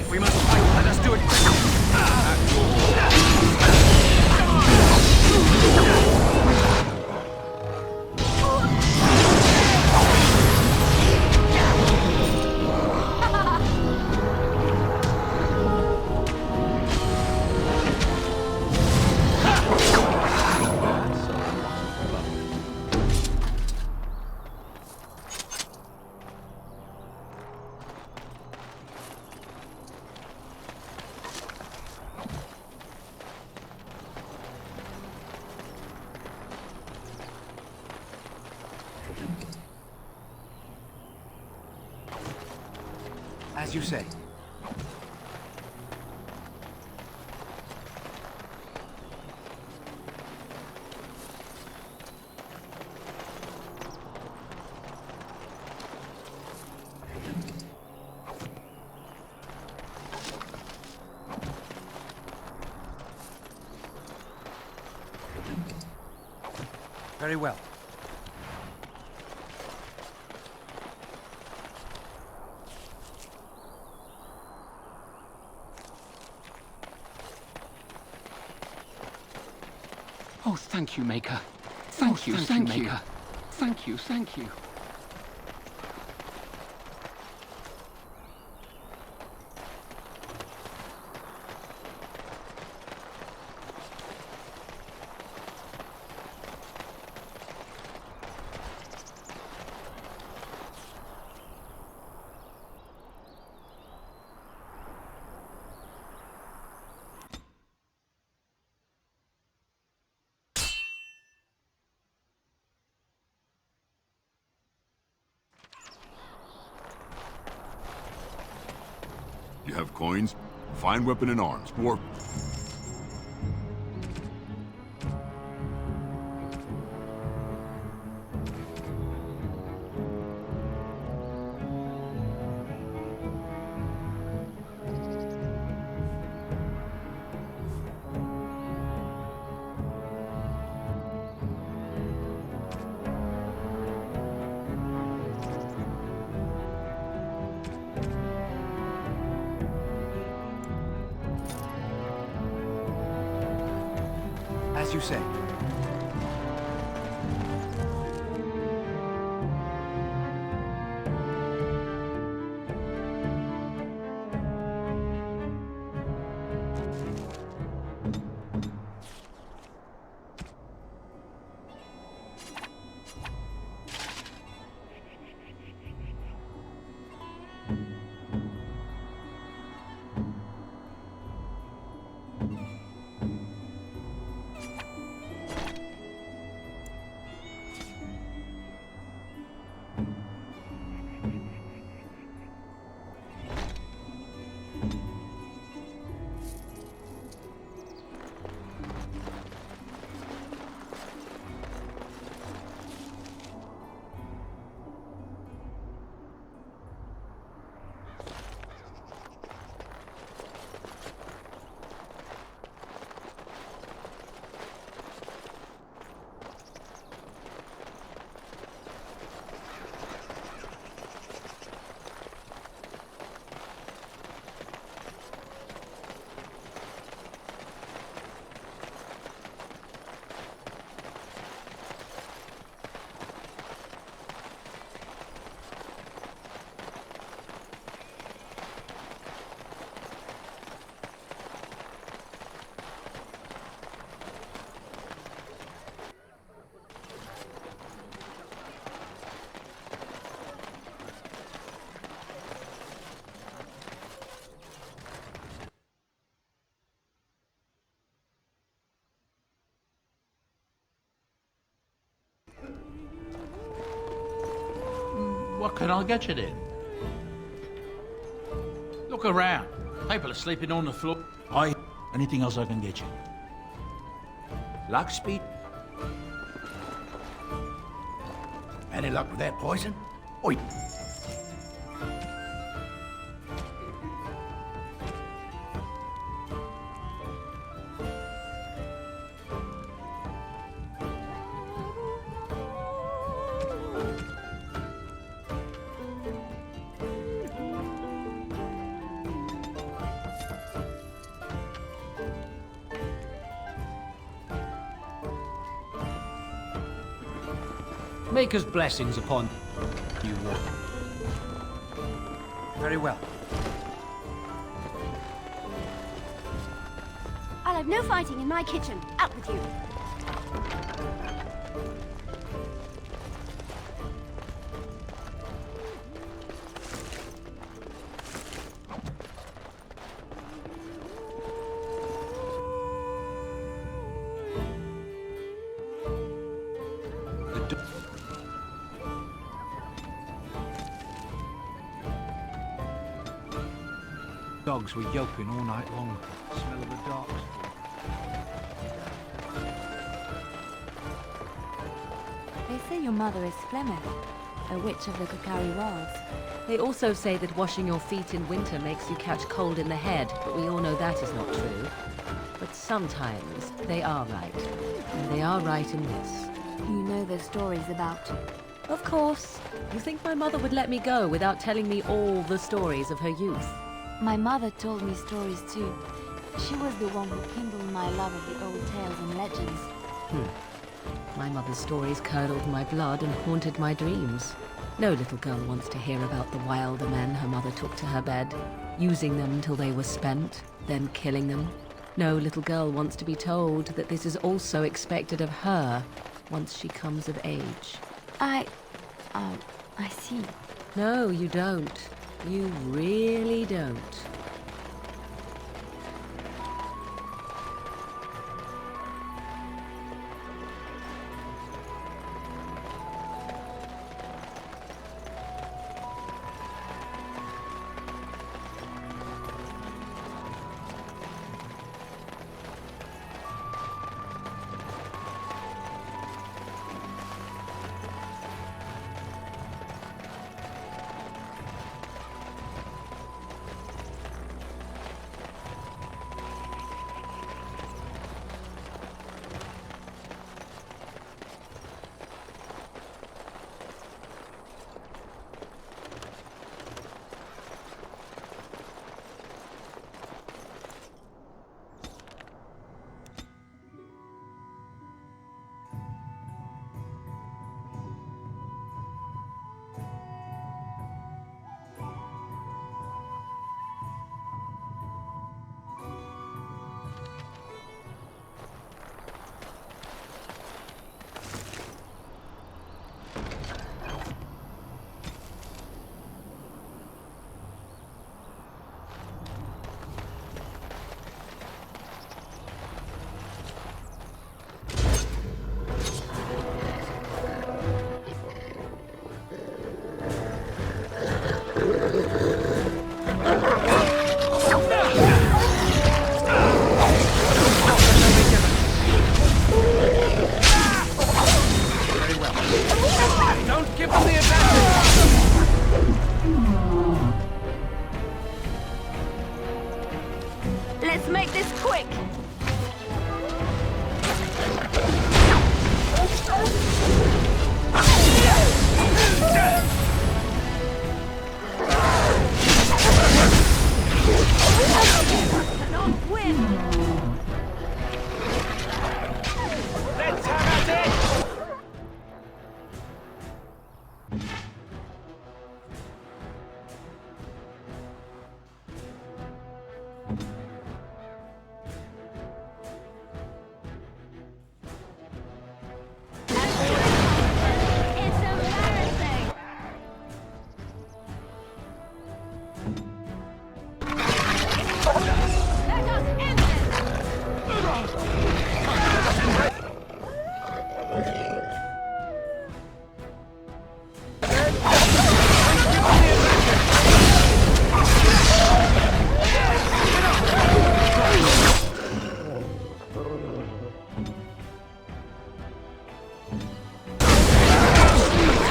If we must fight, let us do it quickly. As you say. Very well. Oh, thank you, Maker. Thank you, thank you. Thank you, thank you. You have coins? Fine weapon and arms. Dwarf. As you say. What can I get you then? Look around. People are sleeping on the floor. Anything else I can get you? Luck speed? Any luck with that poison? Oi! Maker's blessings upon you, Warden. Very well. I'll have no fighting in my kitchen. Out with you. Dogs were yelping all night long. Smell of the dark. They say your mother is Flemeth, a witch of the Kokari Wilds. They also say that washing your feet in winter makes you catch cold in the head, but we all know that is not true. But sometimes they are right. And they are right in this. You know the stories about... Of course. You think my mother would let me go without telling me all the stories of her youth? My mother told me stories too. She was the one who kindled my love of the old tales and legends. My mother's stories curdled my blood and haunted my dreams. No little girl wants to hear about the wilder men her mother took to her bed, using them till they were spent, then killing them. No little girl wants to be told that this is also expected of her once she comes of age. I see. No, you don't. You really don't. Let's make this quick! Cannot win! Let's have at it!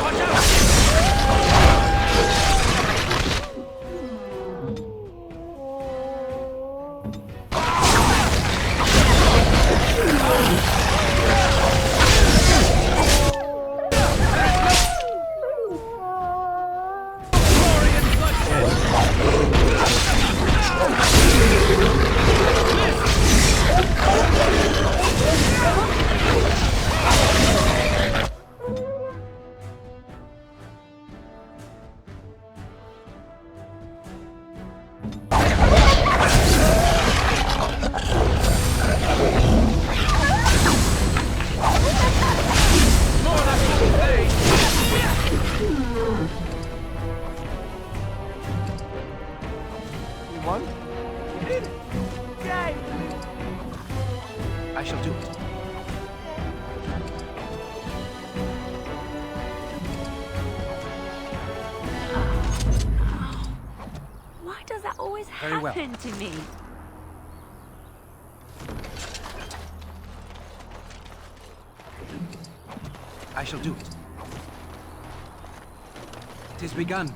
Watch Very well. happened to me? I shall do it. It is begun.